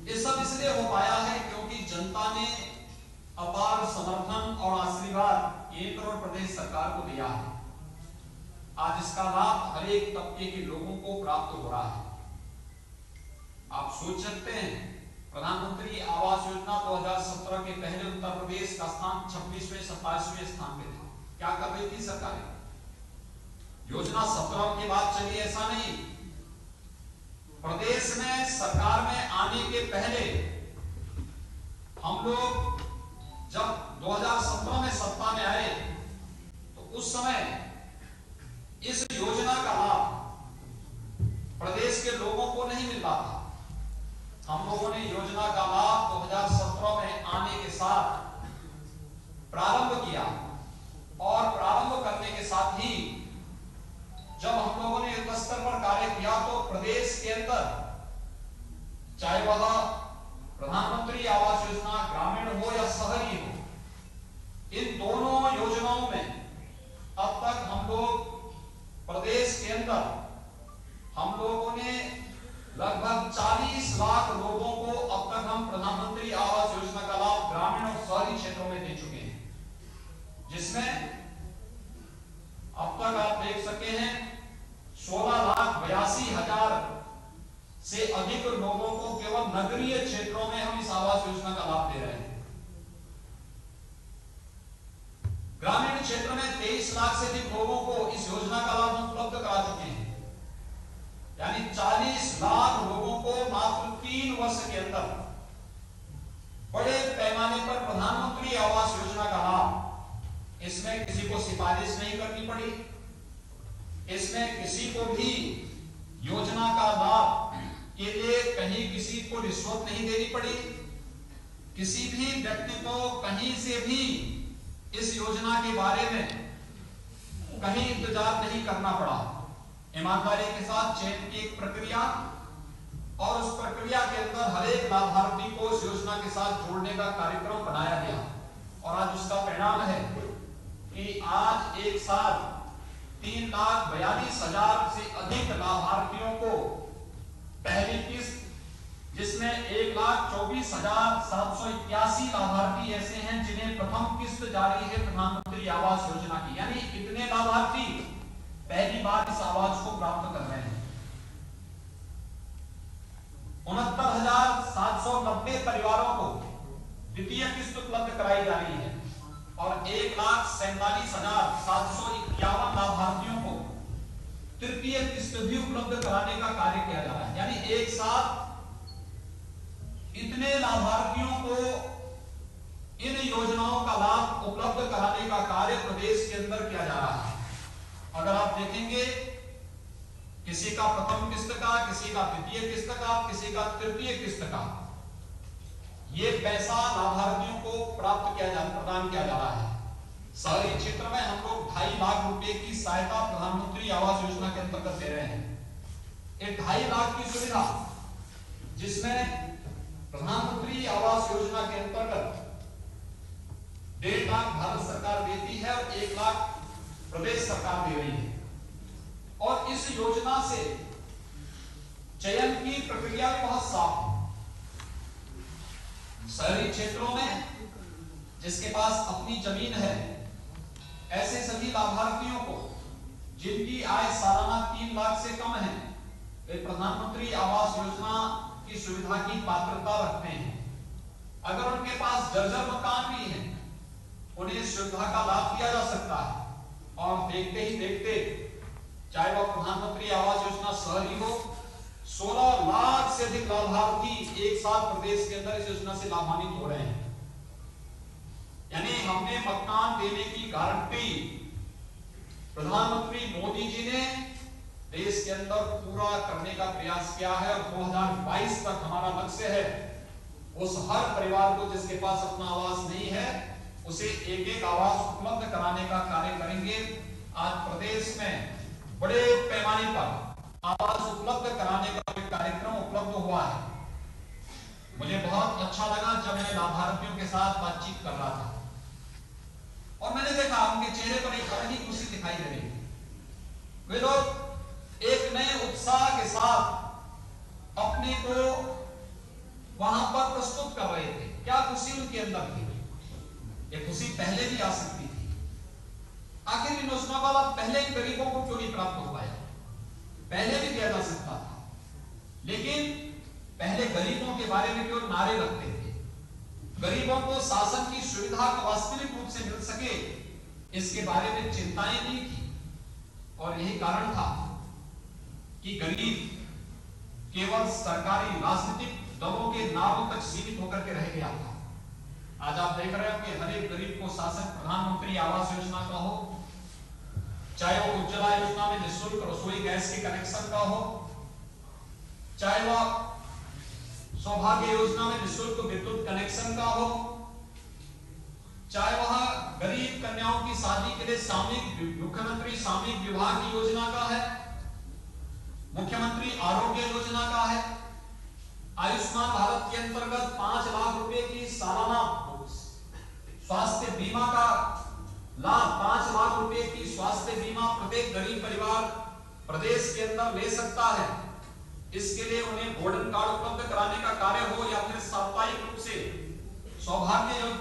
Speaker 6: ये सब इसलिए हो पाया है क्योंकि जनता ने अपार समर्थन और आशीर्वाद केंद्र और प्रदेश सरकार को दिया है। आज इसका लाभ हर एक तबके के लोगों को प्राप्त हो रहा है। आप सोच सकते हैं, प्रधानमंत्री आवास योजना 2017 के पहले उत्तर प्रदेश का स्थान 26वें 27वें स्थान पे था। क्या कर रही थी सरकार? योजना 17 के बाद चली, ऐसा नहीं। प्रदेश में सरकार में आने के पहले हम लोग जब 2017 में सत्ता में आए तो उस समय इस योजना का लाभ प्रदेश के लोगों को नहीं मिल रहा था। हम लोगों ने योजना का लाभ 2017 में आने के साथ प्रारंभ किया, और प्रारंभ करने के साथ ही जब हम लोगों ने युद्ध स्तर पर कार्य किया तो प्रदेश के अंदर, चाहे वह प्रधानमंत्री आवास योजना ग्रामीण हो या शहरी हो, इन दोनों योजनाओं में अब तक हम लोग प्रदेश के अंदर हम लोगों ने लगभग 40 लाख लोगों को अब तक हम प्रधानमंत्री आवास योजना का लाभ ग्रामीण और शहरी क्षेत्रों में दे चुके हैं, जिसमें अब तक आप देख सके हैं 16,82,000 से अधिक लोगों को केवल नगरीय क्षेत्रों में हम इस आवास योजना का लाभ दे रहे हैं। ग्रामीण क्षेत्र में 23 लाख से अधिक लोगों को इस योजना का लाभ हम उपलब्ध करा चुके हैं। यानी 40 लाख लोगों को मात्र 3 वर्ष के अंदर बड़े पैमाने पर प्रधानमंत्री आवास योजना का लाभ, इसमें किसी को सिफारिश नहीं करनी पड़ी, इसमें किसी को भी योजना का लाभ के लिए कहीं किसी को रिश्वत नहीं देनी पड़ी, किसी भी व्यक्ति को कहीं से भी इस योजना के बारे में कहीं इंतजार नहीं करना पड़ा। ईमानदारी के साथ चयन की एक प्रक्रिया, और उस प्रक्रिया के अंदर हर एक लाभार्थी को इस योजना के साथ जोड़ने का कार्यक्रम बनाया गया, और आज उसका परिणाम है कि आज एक साथ 3,42,000 से अधिक लाभार्थियों को पहली किस्त, जिसमें 1,24,781 लाभार्थी ऐसे हैं जिन्हें प्रथम किस्त जारी है प्रधानमंत्री आवास योजना की। यानी इतने लाभार्थी पहली बार इस आवास को प्राप्त कर रहे हैं। 69,790 परिवारों को द्वितीय किस्त उपलब्ध कराई जा रही है, और 1,47,751 लाभार्थियों को तृतीय किस्त भी उपलब्ध कराने का कार्य किया जा रहा है। यानी एक साथ इतने लाभार्थियों को इन योजनाओं का लाभ उपलब्ध कराने का कार्य प्रदेश के अंदर किया जा रहा है। अगर आप देखेंगे, किसी का प्रथम किस्त का, किसी का द्वितीय किस्त का, किसी का तृतीय किस्त का, ये पैसा लाभार्थियों को प्रदान किया जा रहा है। शहरी क्षेत्र में हम लोग 2.5 लाख रुपए की सहायता प्रधानमंत्री आवास योजना के अंतर्गत दे रहे हैं। एक 2.5 लाख की सुविधा, जिसमें प्रधानमंत्री आवास योजना के अंतर्गत 1.5 लाख भारत सरकार देती है और 1 लाख प्रदेश सरकार दे रही है। और इस योजना से चयन की प्रक्रिया भी बहुत साफ है। शहरी क्षेत्रों में जिसके पास अपनी जमीन है, ऐसे सभी लाभार्थियों को जिनकी आय सालाना 3 लाख से कम है, वे प्रधानमंत्री आवास योजना की सुविधा की पात्रता रखते हैं। अगर उनके पास जर्जर मकान भी है, उन्हें इस सुविधा का लाभ दिया जा सकता है। और देखते ही देखते, चाहे वह प्रधानमंत्री आवास योजना शहरी हो, 16 लाख से अधिक लाभार्थी एक साथ प्रदेश के अंदर इस योजना से लाभान्वित हो रहे हैं। यानी हमने मकान देने की गारंटी प्रधानमंत्री मोदी जी ने देश के अंदर पूरा करने का प्रयास किया है। और 2022 तक हमारा लक्ष्य है उस हर परिवार को जिसके पास अपना आवास नहीं है, उसे एक एक आवास उपलब्ध कराने का कार्य करेंगे। आज प्रदेश में बड़े पैमाने पर आवास उपलब्ध कराने का कार्यक्रम उपलब्ध हुआ है। मुझे बहुत अच्छा लगा जब मैं लाभार्थियों के साथ बातचीत कर रहा था और मैंने देखा उनके चेहरे पर एक अलग ही खुशी दिखाई दे रही थी। वे लोग एक नए उत्साह के साथ अपने को वहां पर प्रस्तुत कर रहे थे। क्या खुशी उनके अंदर थी? ये खुशी पहले भी आ सकती थी। आखिर इन योजना का लाभ पहले ही गरीबों को क्यों नहीं प्राप्त हो पाया? पहले भी दिया जा सकता था, लेकिन पहले गरीबों के बारे में केवल नारे लगते थे। गरीबों को शासन की सुविधा को वास्तविक रूप से मिल सके, इसके बारे में चिंताएं नहीं थी। और यही कारण था कि गरीब केवल सरकारी राजनीतिक दलों के नारों तक सीमित होकर के रह गया था। आज आप देख रहे हो कि हर एक गरीब को शासन प्रधानमंत्री आवास योजना का हो, चाहे वो उज्ज्वला योजना में निःशुल्क रसोई गैस के कनेक्शन का हो, चाहे वह सौभाग्य योजना में निःशुल्क विद्युत कनेक्शन का हो, चाहे वह गरीब कन्याओं की शादी के लिए सामूहिक मुख्यमंत्री सामूहिक विवाह की योजना का है, मुख्यमंत्री आरोग्य योजना का है, आयुष्मान भारत के अंतर्गत 5 लाख रुपए की सालाना स्वास्थ्य बीमा का लाभ, 5 लाख रुपए की स्वास्थ्य बीमा प्रत्येक गरीब परिवार प्रदेश के अंदर ले सकता है। इसके लिए उन्हें गोल्डन कार्ड उपलब्ध कराने का कार्य हो या फिर साप्ताहिक रूप से सौभाग्य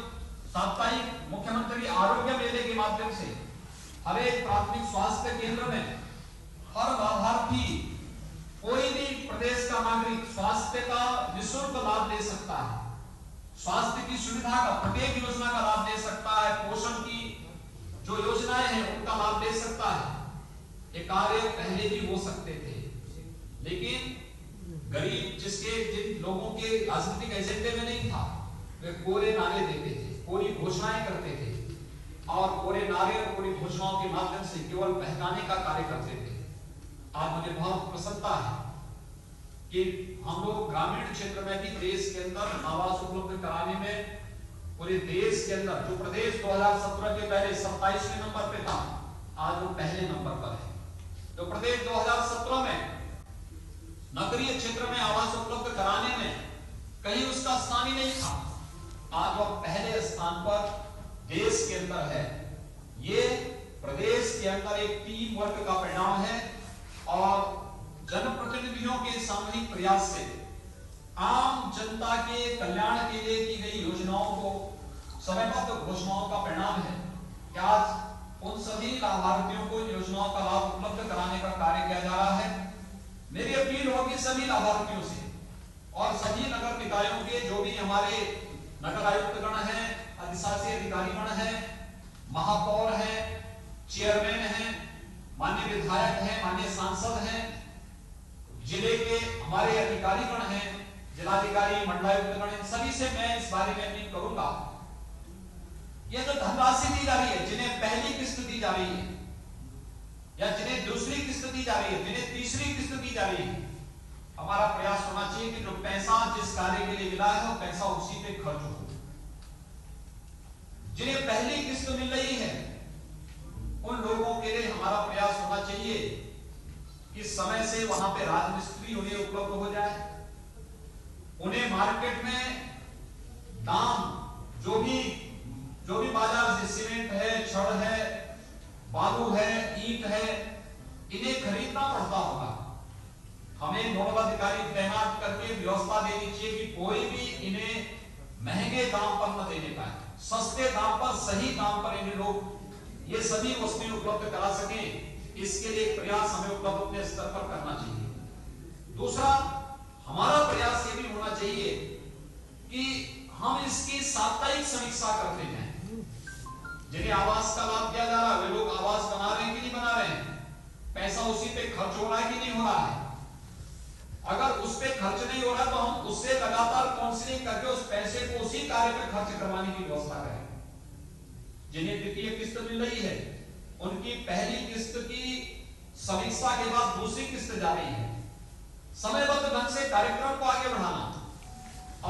Speaker 6: साप्ताहिक मुख्यमंत्री आरोग्य मेले के माध्यम से हर एक प्राथमिक स्वास्थ्य केंद्र में हर लाभार्थी, कोई भी प्रदेश का नागरिक स्वास्थ्य का निःशुल्क लाभ ले सकता है। स्वास्थ्य की सुविधा का प्रत्येक योजना का लाभ ले सकता है। पोषण की जो योजनाएं हैं उनका लाभ ले सकता है। ये कार्य पहले भी हो सकते थे, लेकिन गरीब जिन लोगों के राजनीतिक एजेंडे में नहीं था, वे कोरे नारे देते थे, कोरी घोषणाएं करते थे और कोरे नारे और कोरी घोषणाओं के माध्यम से केवल बहकाने का कार्य करते थे। आज मुझे बहुत प्रसन्नता है कि हम लोग ग्रामीण क्षेत्र में भी देश के अंदर आवास उपलब्ध कराने में पूरे देश के अंदर, जो प्रदेश 2017 के पहले 27वें नंबर पे था, आज वो पहले नंबर पर है। जो प्रदेश 2017 में नगरीय क्षेत्र में आवास उपलब्ध कराने में कहीं उसका स्थान ही नहीं था, आज वह पहले स्थान पर देश के अंदर है। ये प्रदेश के अंदर एक टीम वर्क का परिणाम है और जनप्रतिनिधियों के सामूहिक प्रयास से आम जनता के कल्याण के लिए की गई योजनाओं को समयबद्ध घोषणाओं का परिणाम है कि आज उन सभी लाभार्थियों को योजनाओं का लाभ उपलब्ध कराने का कार्य किया जा रहा है। मेरी अपील होगी सभी लाभार्थियों से और सभी नगर निकायों के जो भी हमारे नगर आयुक्तगण हैं, अधिशासी अधिकारीगण हैं, महापौर हैं, चेयरमैन हैं, माननीय विधायक हैं, माननीय सांसद हैं, जिले के हमारे अधिकारीगण हैं, जिलाधिकारी, मंडलायुक्तगण, इन सभी से मैं इस बारे में अपील करूंगा। ये जो धनराशि दी जा रही है, जिन्हें पहली किस्त दी जा रही है या जिन्हें दूसरी किस्त दी जा रही है, जिन्हें तीसरी किस्त दी जा रही है, हमारा प्रयास होना चाहिए कि जो पैसा जिस कार्य के लिए मिला है वो पैसा उसी पे खर्च हो। जिन्हें पहली किस्त मिल रही है उन लोगों के लिए हमारा प्रयास होना चाहिए कि समय से वहां पे राजमिस्त्री उन्हें उपलब्ध हो जाए, उन्हें मार्केट में दाम जो भी बाजार से सीमेंट है, छड़ है, बालू है, ईंट है, इन्हें खरीदना पड़ता होगा। हमें नोडल अधिकारी तैनात करके व्यवस्था देनी चाहिए कि कोई भी इन्हें महंगे दाम पर न देने पाए, सस्ते दाम पर, सही दाम पर इन्हें लोग ये सभी वस्तुएं उपलब्ध करा सकें। इसके लिए प्रयास हमें उपलब्ध अपने स्तर पर करना चाहिए। दूसरा, हमारा प्रयास ये भी होना चाहिए कि हम इसकी साप्ताहिक समीक्षा करते जाएं। जिन्हें आवास का लाभ दिया जा रहा है वे लोग आवास बना रहे हैं कि नहीं बना रहे हैं, पैसा उसी पे खर्च हो रहा है कि नहीं हो रहा है। अगर उस पे खर्च नहीं हो रहा तो हम उससे लगातार काउंसलिंग करके उस पैसे को उसी कार्य पे खर्च करवाने की व्यवस्था करें। जिन्हें द्वितीय किस्त मिल रही है उनकी पहली किस्त की समीक्षा के बाद दूसरी किस्त जा रही है। समयबद्ध ढंग से कार्यक्रम को आगे बढ़ाना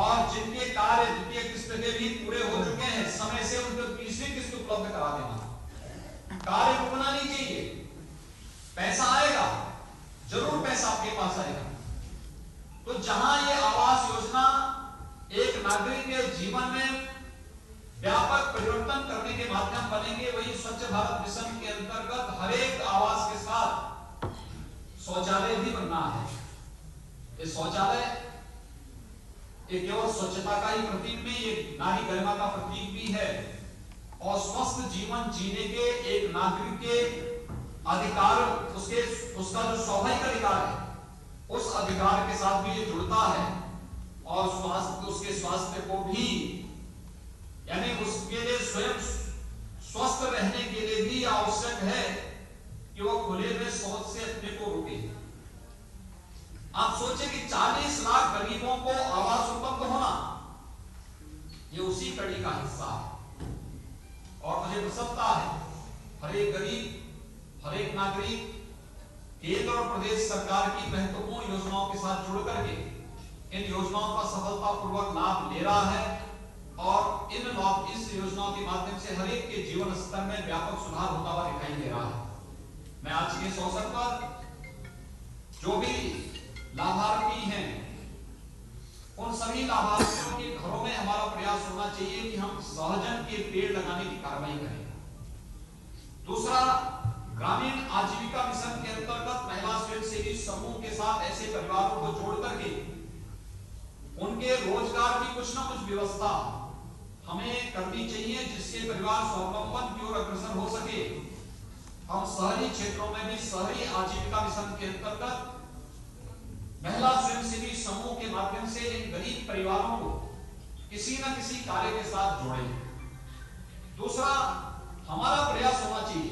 Speaker 6: और जिनके कार्य द्वितीय किस्त के भी पूरे हो चुके हैं समय से उनको तीसरी किस्त उपलब्ध करा देना। कार्य रुकना नहीं चाहिए, पैसा आएगा, जरूर पैसा आपके पास आएगा। तो जहां ये आवास योजना एक नागरिक के जीवन में व्यापक परिवर्तन करने के माध्यम बनेंगे, वही स्वच्छ भारत मिशन के अंतर्गत हर एक आवास के साथ शौचालय भी बनना है। ये शौचालय एक केवल स्वच्छता का ही प्रतीक नहीं, ये नारी गरिमा का प्रतीक भी है और स्वस्थ जीवन जीने के एक नागरिक के अधिकार, उसका जो स्वाभाविक अधिकार है उस अधिकार के साथ भी ये जुड़ता है। और उसके स्वास्थ्य को भी, यानी उसके लिए स्वयं स्वस्थ रहने के लिए भी आवश्यक है कि वो खुले में शौच से अपने को रोके। आप सोचे कि 40 लाख गरीबों को आवास उपलब्ध होना ये उसी कड़ी का हिस्सा है। और मुझे प्रसन्नता है हर एक गरीब, हर एक नागरिक केंद्र और प्रदेश सरकार की महत्वपूर्ण योजनाओं के साथ जुड़ करके इन योजनाओं का सफलतापूर्वक लाभ ले रहा है और इस योजनाओं के माध्यम से हर एक के जीवन स्तर में व्यापक सुधार होता हुआ दिखाई दे रहा है। मैं आज के इस अवसर पर जो भी लाभार्थी हैं उन सभी लाभार्थियों के घरों में हमारा प्रयास होना चाहिए कि हम सहजन के पेड़ लगाने की कार्रवाई करें। दूसरा, ग्रामीण आजीविका मिशन के अंतर्गत महिला स्वयंसेवी समूह के साथ ऐसे परिवारों को जोड़ करके उनके रोजगार की कुछ ना कुछ व्यवस्था हमें करनी चाहिए जिससे परिवार स्वावलंबन की ओर अग्रसर हो सके। हम शहरी क्षेत्रों में भी शहरी आजीविका मिशन के अंतर्गत महिला स्वयंसेवी समूह के माध्यम से इन गरीब परिवारों को किसी न किसी कार्य के साथ जोड़ें। दूसरा, हमारा प्रयास होना चाहिए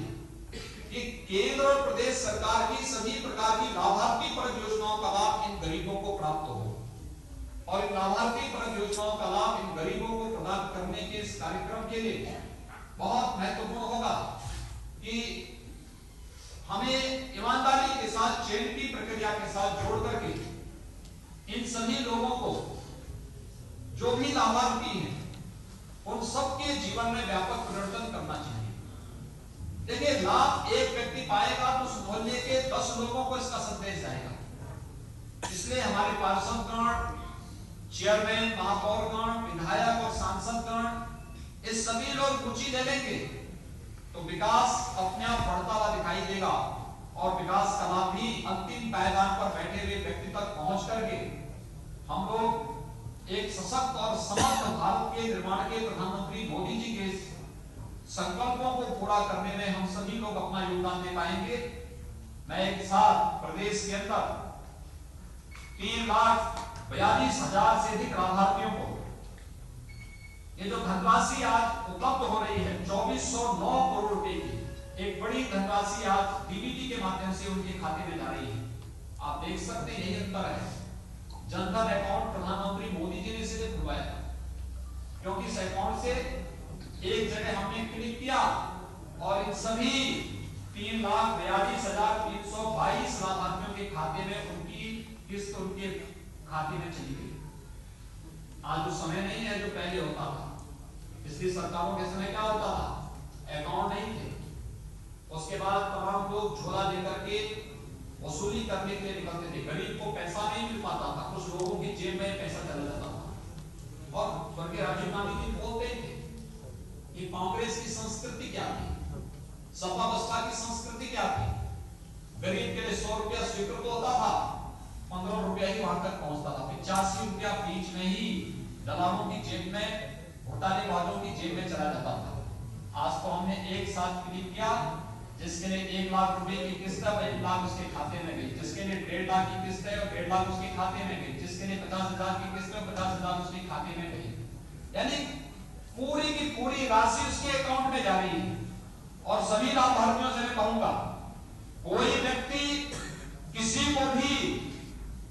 Speaker 6: कि केंद्र और प्रदेश सरकार की सभी प्रकार की लाभार्थी परक योजनाओं का लाभ इन गरीबों को प्राप्त हो और इन लाभार्थी परक योजनाओं का लाभ इन गरीबों को प्रदान करने के इस कार्यक्रम के लिए बहुत महत्वपूर्ण होगा कि हमें ईमानदारी के साथ चयन की प्रक्रिया के साथ जोड़ करके इन सभी लोगों को जो भी लाभार्थी हैं उन सबके जीवन में व्यापक परिवर्तन करना चाहिए। देखिए, लाभ एक व्यक्ति पाएगा तो उस मोहल्ले के 10 लोगों को इसका संदेश जाएगा। इसलिए हमारे पार्षदगण, चेयरमैन, महापौरगण, विधायक और सांसदगण इस सभी लोग रुचि ले लेंगे तो विकास अपने आप बढ़ता हुआ दिखाई देगा और विकास का लाभ भी अंतिम पायदान पर बैठे हुए व्यक्ति तक पहुंच करके हम लोग एक सशक्त और समर्थ भारत के निर्माण के प्रधानमंत्री मोदी जी के संकल्पों को पूरा करने में हम सभी लोग अपना योगदान दे पाएंगे। मैं एक साथ प्रदेश के अंदर 3,42,000 से अधिक लाभार्थियों को ये जो धनराशि आज उपलब्ध हो रही है 2409 करोड़ रुपए की एक बड़ी धनराशि आज डीबीटी के माध्यम से उनके खाते में जा रही है। आप देख सकते हैं यही अंतर है। जनधन अकाउंट प्रधानमंत्री मोदी जी ने इसे खुलवाया क्योंकि इस अकाउंट से एक जगह हमने क्लिक किया और इन सभी 3,42,322 लाभार्थियों के खाते में उनकी किस्त उनके खाते में चली गई। आज वो समय नहीं है जो पहले होता था। पिछली सरकारों के समय क्या होता था, अकाउंट नहीं थे, उसके बाद तमाम लोग झोला लेकर के वसूली करने के लिए निकलते थे। गरीब को पैसा नहीं मिल पाता था, कुछ लोगों की जेब में पैसा चला जाता था। और स्वर्गीय राजीव गांधी जी बोलते थे कि कांग्रेस की संस्कृति क्या थी, सपा बसपा की संस्कृति क्या थी। गरीब के लिए 100 रुपया स्वीकृत होता था, 15 रुपया ही वहां तक पहुंचता था, 85 रुपया बीच में ही दलालों की जेब में, घोटालेबाजों की जेब में चला जाता था। आज तो हमने एक साथ क्लिक किया, जिसके लिए 1 लाख रुपए की किस्त है 1 लाख उसके खाते में गई, जिसके लिए 1.5 लाख की किस्त है और 1.5 लाख उसके खाते में गई, जिसके लिए 50,000 की किस्त है और 50,000 उसके खाते में गई। यानी पूरी की पूरी राशि उसके अकाउंट में जा रही है। और सभी लाभार्थियों से मैं कहूंगा, कोई व्यक्ति किसी को भी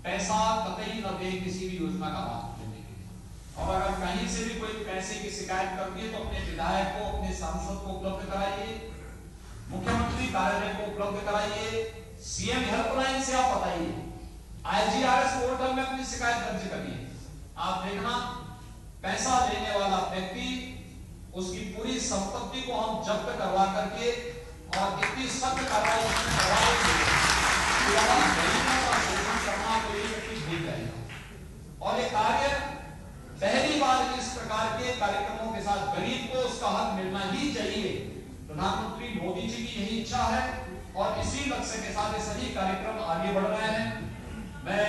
Speaker 6: पैसा कतई न दे किसी भी योजना का लाभ लेने के लिए। और अगर कहीं से भी कोई पैसे की शिकायत करती है तो अपने विधायक को, अपने सांसद को उपलब्ध कराइए, मुख्यमंत्री कार्यालय को उपलब्ध कराइए, सीएम हेल्पलाइन से आप बताइए, आईजीआरएस पोर्टल में अपनी शिकायत दर्ज करिए। आप देखना, पैसा लेने वाला व्यक्ति, उसकी पूरी संपत्ति को हम जब्त करवा करके और इतनी सख्त कार्रवाई करवाएंगे कि गरीबों का शोषण करना कोई व्यक्ति भूल जाएगा। और ये कार्य पहली बार इस प्रकार के कार्यक्रमों के साथ गरीब को उसका हक मिलना ही चाहिए। प्रधानमंत्री मोदी जी की यही इच्छा है और इसी लक्ष्य के साथ ये सभी कार्यक्रम आगे बढ़ रहे हैं। मैं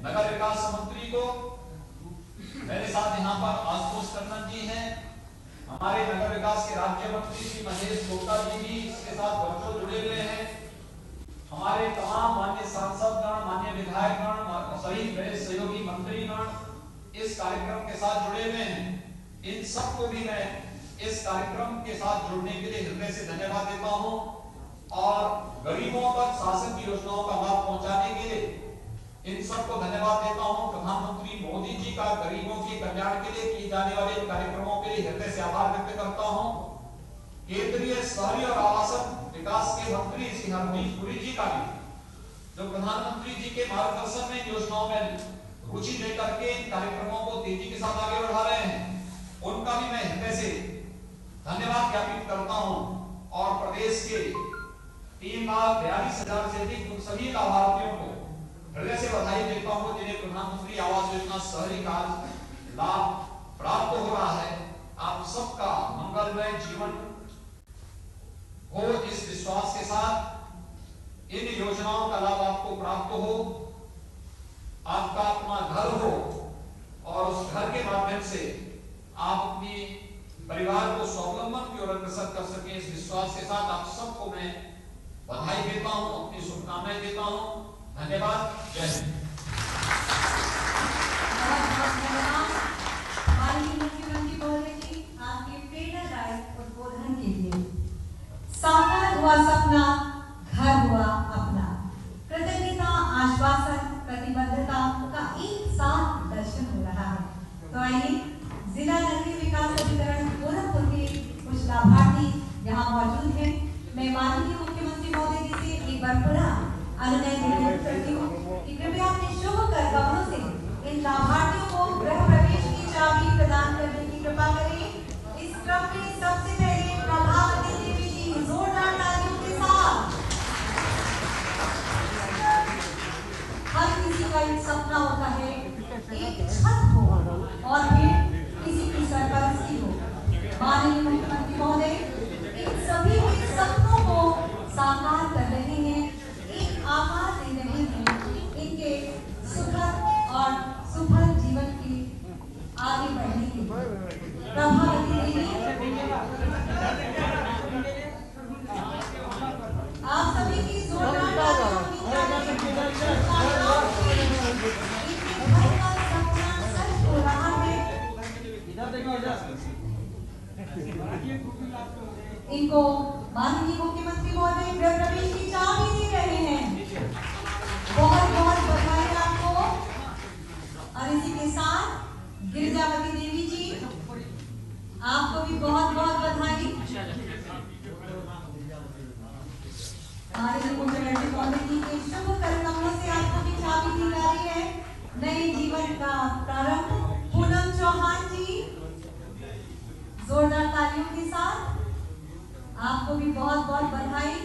Speaker 6: नगर विकास मंत्री को, मेरे साथ यहाँ पर आशुतोष टंडन जी हैं, हमारे नगर विकास के राज्य मंत्री श्री महेश गुप्ता जी भी इसके साथ वर्चुअल जुड़े हुए हैं, हमारे तमाम माननीय सांसदगण, माननीय विधायकगण, सभी मेरे सहयोगी मंत्रीगण इस कार्यक्रम के साथ जुड़े हुए हैं। इन सबको भी मैं इस कार्यक्रम के साथ जुड़ने के लिए हृदय से धन्यवाद देता हूं और गरीबों तक शासन की योजनाओं का लाभ पहुंचाने के लिए इन सबको धन्यवाद देता हूं। प्रधानमंत्री मोदी जी का गरीबों के कल्याण के लिए किए जाने वाले कार्यक्रमों के लिए हृदय से आभार व्यक्त करता हूं। केंद्रीय शहरी और आवासन विकास के मंत्री श्री हरदीप पुरी जी का भी, जो प्रधानमंत्री जी के मार्गदर्शन में योजनाओं में रुचि लेकर के इन कार्यक्रमों को तेजी के साथ आगे बढ़ा रहे हैं, उनका भी मैं हृदय से धन्यवाद ज्ञापित करता हूं। और प्रदेश के 3,42,000 से अधिक उन सभी लाभार्थियों को हृदय से बधाई देता हूं जिन्हें प्रधानमंत्री आवास योजना शहरी का लाभ प्राप्त हो रहा है। आप सबका मंगलमय जीवन हो, इस विश्वास के साथ इन योजनाओं का लाभ आपको प्राप्त हो, आपका अपना घर हो और उस घर के माध्यम से आप अपनी परिवार को स्वावलंबन की ओर अग्रसर कर सके, इस विश्वास के साथ आप सबको मैं बधाई देता हूं, अपनी शुभकामनाएं देता हूं। धन्यवाद। जय हिंद।
Speaker 1: माननीय मुख्यमंत्री महोदय जी, आपके प्रेरणादायक उद्बोधन के लिए। साकार हुआ सपना, घर हुआ अपना। कृतज्ञता, आश्वासन, प्रतिबद्धता का एक साथ दर्शन हो रहा है। तो आइए जिला नगरीय विकास अधिकरण गोरखपुर के कुछ लाभार्थी यहाँ मौजूद हैं। मैं माननीय मुख्यमंत्री महोदय जी से एक बार पुनः अनुनय निवेदन करती हूँ कि कृपया अपने शुभ कर कमलों से इन लाभार्थियों को गृह प्रवेश की चाबी प्रदान करने की कृपा करें। इस क्रम में सबसे पहले प्रभावती देवी जी जोरदार तालियों के साथ। हर किसी का एक सपना होता है, एक छत हो और फिर किसी की सरपरस्ती हो। माननीय मुख्यमंत्री महोदय इन सभी के सपनों को साकार कर रहे हैं, एक आकार दे रहे हैं इनके सुखद और सुफल जीवन की आगे बढ़ने की। प्रभावती देवी, आप सभी की जोरदार तालियों की इनको माननीय मुख्यमंत्री महोदय गृह प्रवेश की चाबी दे रहे हैं। बहुत बहुत बधाई आपको। और इसी के साथ गिरजावती देवी जी, आपको भी बहुत बहुत बधाई। माननीय मुख्यमंत्री महोदय जी के शुभ कर्मों से आपको भी चाबी दी जा रही है नए जीवन का प्रारंभ। पूनम चौहान जी, जोरदार तालियों के साथ आपको भी बहुत बहुत बधाई।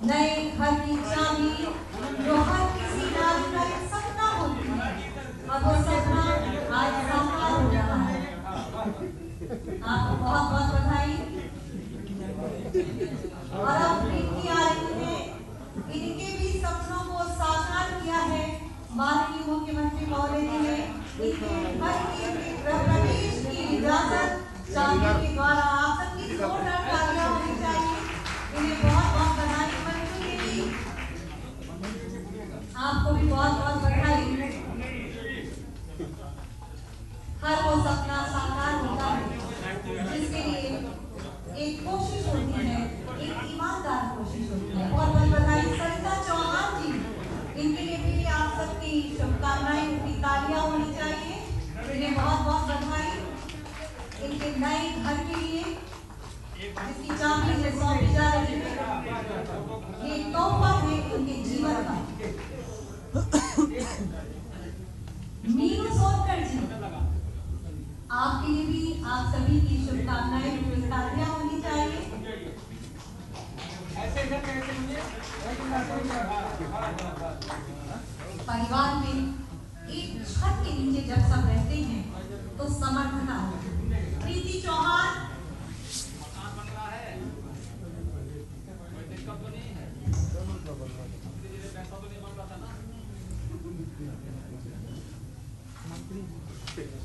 Speaker 1: नए घर की चाबी जो हर किसी नारी का एक सपना होती है, अब वो सपना आज साकार हो रहा है। आपको बहुत बहुत बधाई। और अब इनकी आ रही है, इनके भी सपनों को साकार किया है माननीय मुख्यमंत्री महोदय जी ने। इनके घर के गृह प्रवेश की इजाजत चांदी के द्वारा आप सबकी जोरदार तालियां होनी चाहिए। इन्हें बहुत बहुत बधाई। बच्चों के भी आपको भी बहुत बहुत बधाई। हर वो सपना साकार होता है जिसके लिए एक कोशिश होती है, एक ईमानदार कोशिश होती है। बहुत बहुत बधाई। सरिता चौहान जी, इनके लिए भी आप सबकी शुभकामनाएं, उनकी तालियां होनी चाहिए। इन्हें बहुत बहुत बधाई इनके नए घर के लिए जिसकी चाबी इन्हें सौंपी जा रही है। ये तोहफा है उनके जीवन का। मीनू सोनकर जी, आपके लिए भी आप सभी की शुभकामनाएं, तालियां होनी चाहिए। परिवार में एक छत के नीचे जब सब रहते हैं तो समर्थता होती है। प्रीति चौहान,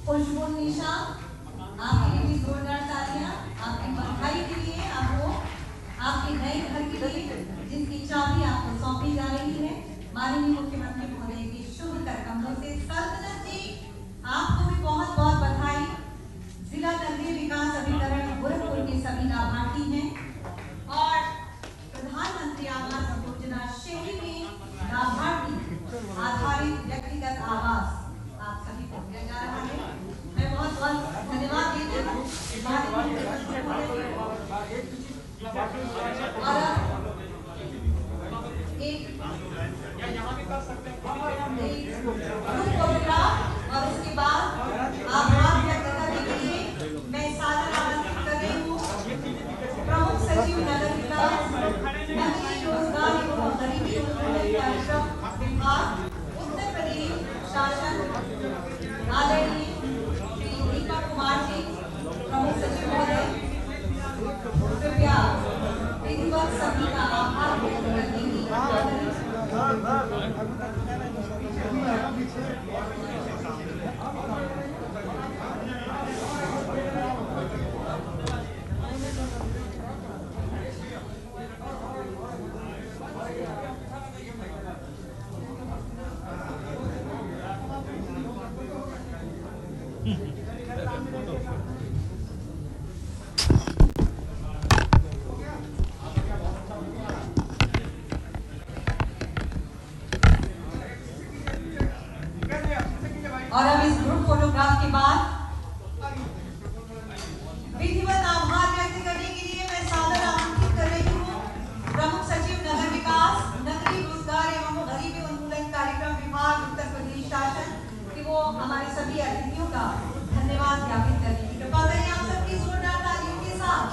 Speaker 1: खुशबू निशा, आपके लिए भी जोरदार तालियां। आपकी बधाई के लिए, आपको आपके नए घर के लिए जिसकी चाबी आपको सौंपी जा रही है माननीय मुख्यमंत्री महोदय के शुभ कर कमलों से। सल्तनत जी, आपको भी बहुत बहुत बधाई। जिला नगरीय विकास अभिकरण गोरखपुर के सभी लाभार्थी हैं और प्रधानमंत्री आवास योजना शहरी में लाभार्थी आधारित व्यक्तिगत आवास आप सभी को दिया जा रहा है। मैं बहुत बहुत धन्यवाद देती हूँ। और उसके बाद आभार व्यक्त करने के लिए मैं सादर आमंत्रित कर रही हूँ प्रमुख सचिव नगर विकास, नगरीय रोजगार एवं गरीबी उन्मूलन कार्यक्रम विभाग, उत्तर प्रदेश शासन, आदरणीय श्री दीपक कुमार जी, प्रमुख सचिव महोदय, कृपया विधिवत सभी का आभार व्यक्त करने की और अब इस ग्रुप फोटोग्राफ के बाद विधिवत आभार व्यक्त करने के लिए मैं सादर आमंत्रित कर रही हूँ प्रमुख सचिव नगर विकास, नगरीय रोजगार एवं गरीबी उन्मूलन कार्यक्रम विभाग, उत्तर प्रदेश शासन कि वो हमारे सभी अतिथियों का धन्यवाद ज्ञापित करने की कृपा करें। आप सबकी जोरदार तालियों के साथ।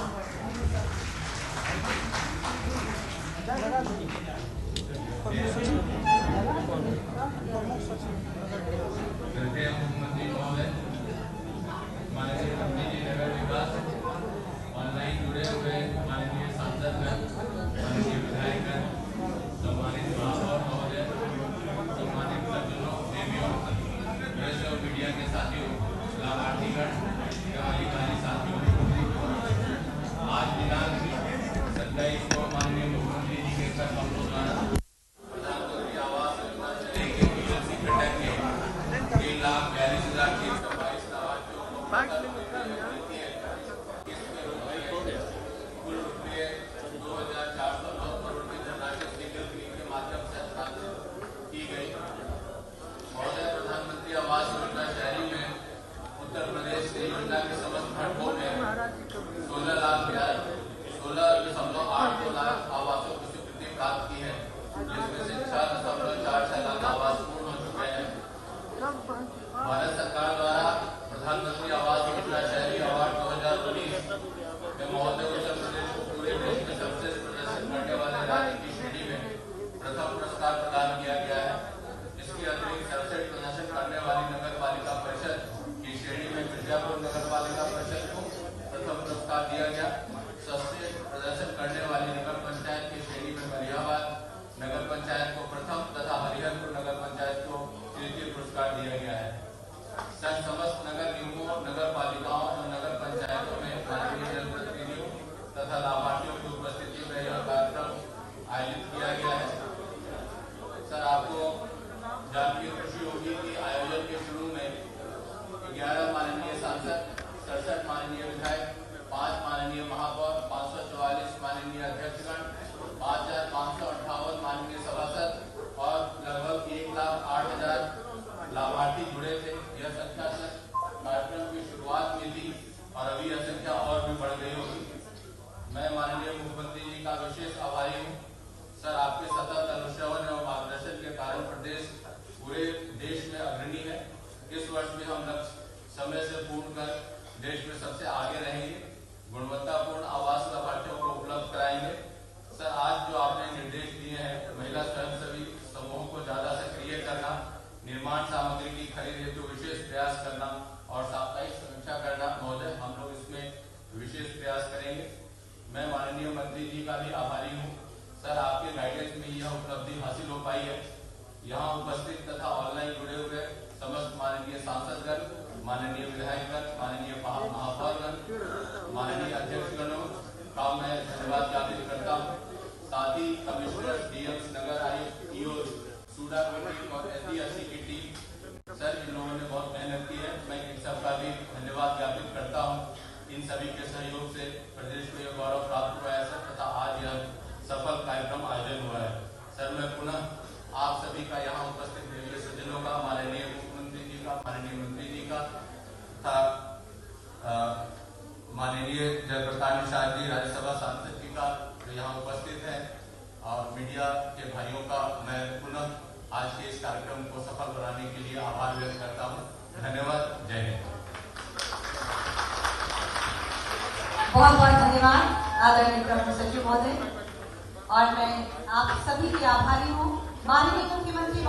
Speaker 10: मुख्यमंत्री महोदय, माननीय मंत्री जी नगर विकास, ऑनलाइन जुड़े हुए माननीय सांसदगण, माननीय विधायकगण, सम्मानित महापौर महोदय, सम्मानित सज्जनों, प्रेमियों, प्रेस और मीडिया के साथियों, लाभार्थीगण, अधिकारी साथियों, आज दिनांक 27 को माननीय मुख्यमंत्री जी के कर कमलों द्वारा प्रधानमंत्री आवास योजना से लेकर 3,42,322 कुल रुपये 2,409 करोड़ की धनराशि सिंगल स्क्रीन के माध्यम से हस्तांतरित की गई। महोदय, प्रधानमंत्री आवास योजना शहरी में उत्तर प्रदेश की योजना के समस्त खंडों में 16,08 लाख जी का विशेष आभारी हूँ। सर, आपके सतत अनुश्रवण एवं मार्गदर्शन के कारण प्रदेश पूरे देश में अग्रणी है। इस वर्ष भी हम लक्ष्य समय से पूर्ण कर देश में सबसे आगे रहेंगे, गुणवत्तापूर्ण आवास लाभार्थियों को उपलब्ध कराएंगे। सर, आज जो आपने निर्देश दिए हैं, महिला स्वयंसेवी समूहों को ज्यादा सक्रिय करना, निर्माण सामग्री की खरीद हेतु विशेष प्रयास करना और साप्ताहिक समीक्षा करना, महोदय हम लोग इसमें विशेष प्रयास करेंगे। मैं माननीय मंत्री जी का भी आभारी हूँ। सर, आपके गाइडेंस में यह उपलब्धि हासिल हो पाई है। यहाँ उपस्थित तथा ऑनलाइन जुड़े हुए समस्त माननीय सांसदगण, माननीय विधायकगण, माननीय महापौरगण, माननीय अध्यक्षगणों का मैं धन्यवाद ज्ञापित करता हूँ। साथ ही कमिश्नर, डीएम्स, नगर आयुक्त, ईओ, सूडा कमेटी और एसडी की टीम, सर इन लोगों ने बहुत मेहनत की है। मैं इन सबका भी धन्यवाद ज्ञापित करता हूँ। इन सभी के सहयोग से प्रदेश को यह गौरव प्राप्त हुआ है सर, तथा आज यह सफल कार्यक्रम आयोजन हुआ है। सर, मैं पुनः आप सभी का यहाँ उपस्थित मेरे सज्जनों का, माननीय मुख्यमंत्री जी का, माननीय मंत्री जी का तथा माननीय जयप्रकाश निषाद जी, राज्यसभा सांसद जी का जो यहाँ उपस्थित है, और मीडिया के भाइयों का मैं पुनः आज के इस कार्यक्रम को सफल बनाने के लिए आभार व्यक्त करता हूँ। धन्यवाद। जय हिंद।
Speaker 1: बहुत बहुत धन्यवाद आदरणीय प्रमुख सचिव महोदय, और मैं आप सभी की आभारी हूँ। माननीय मुख्यमंत्री महोदय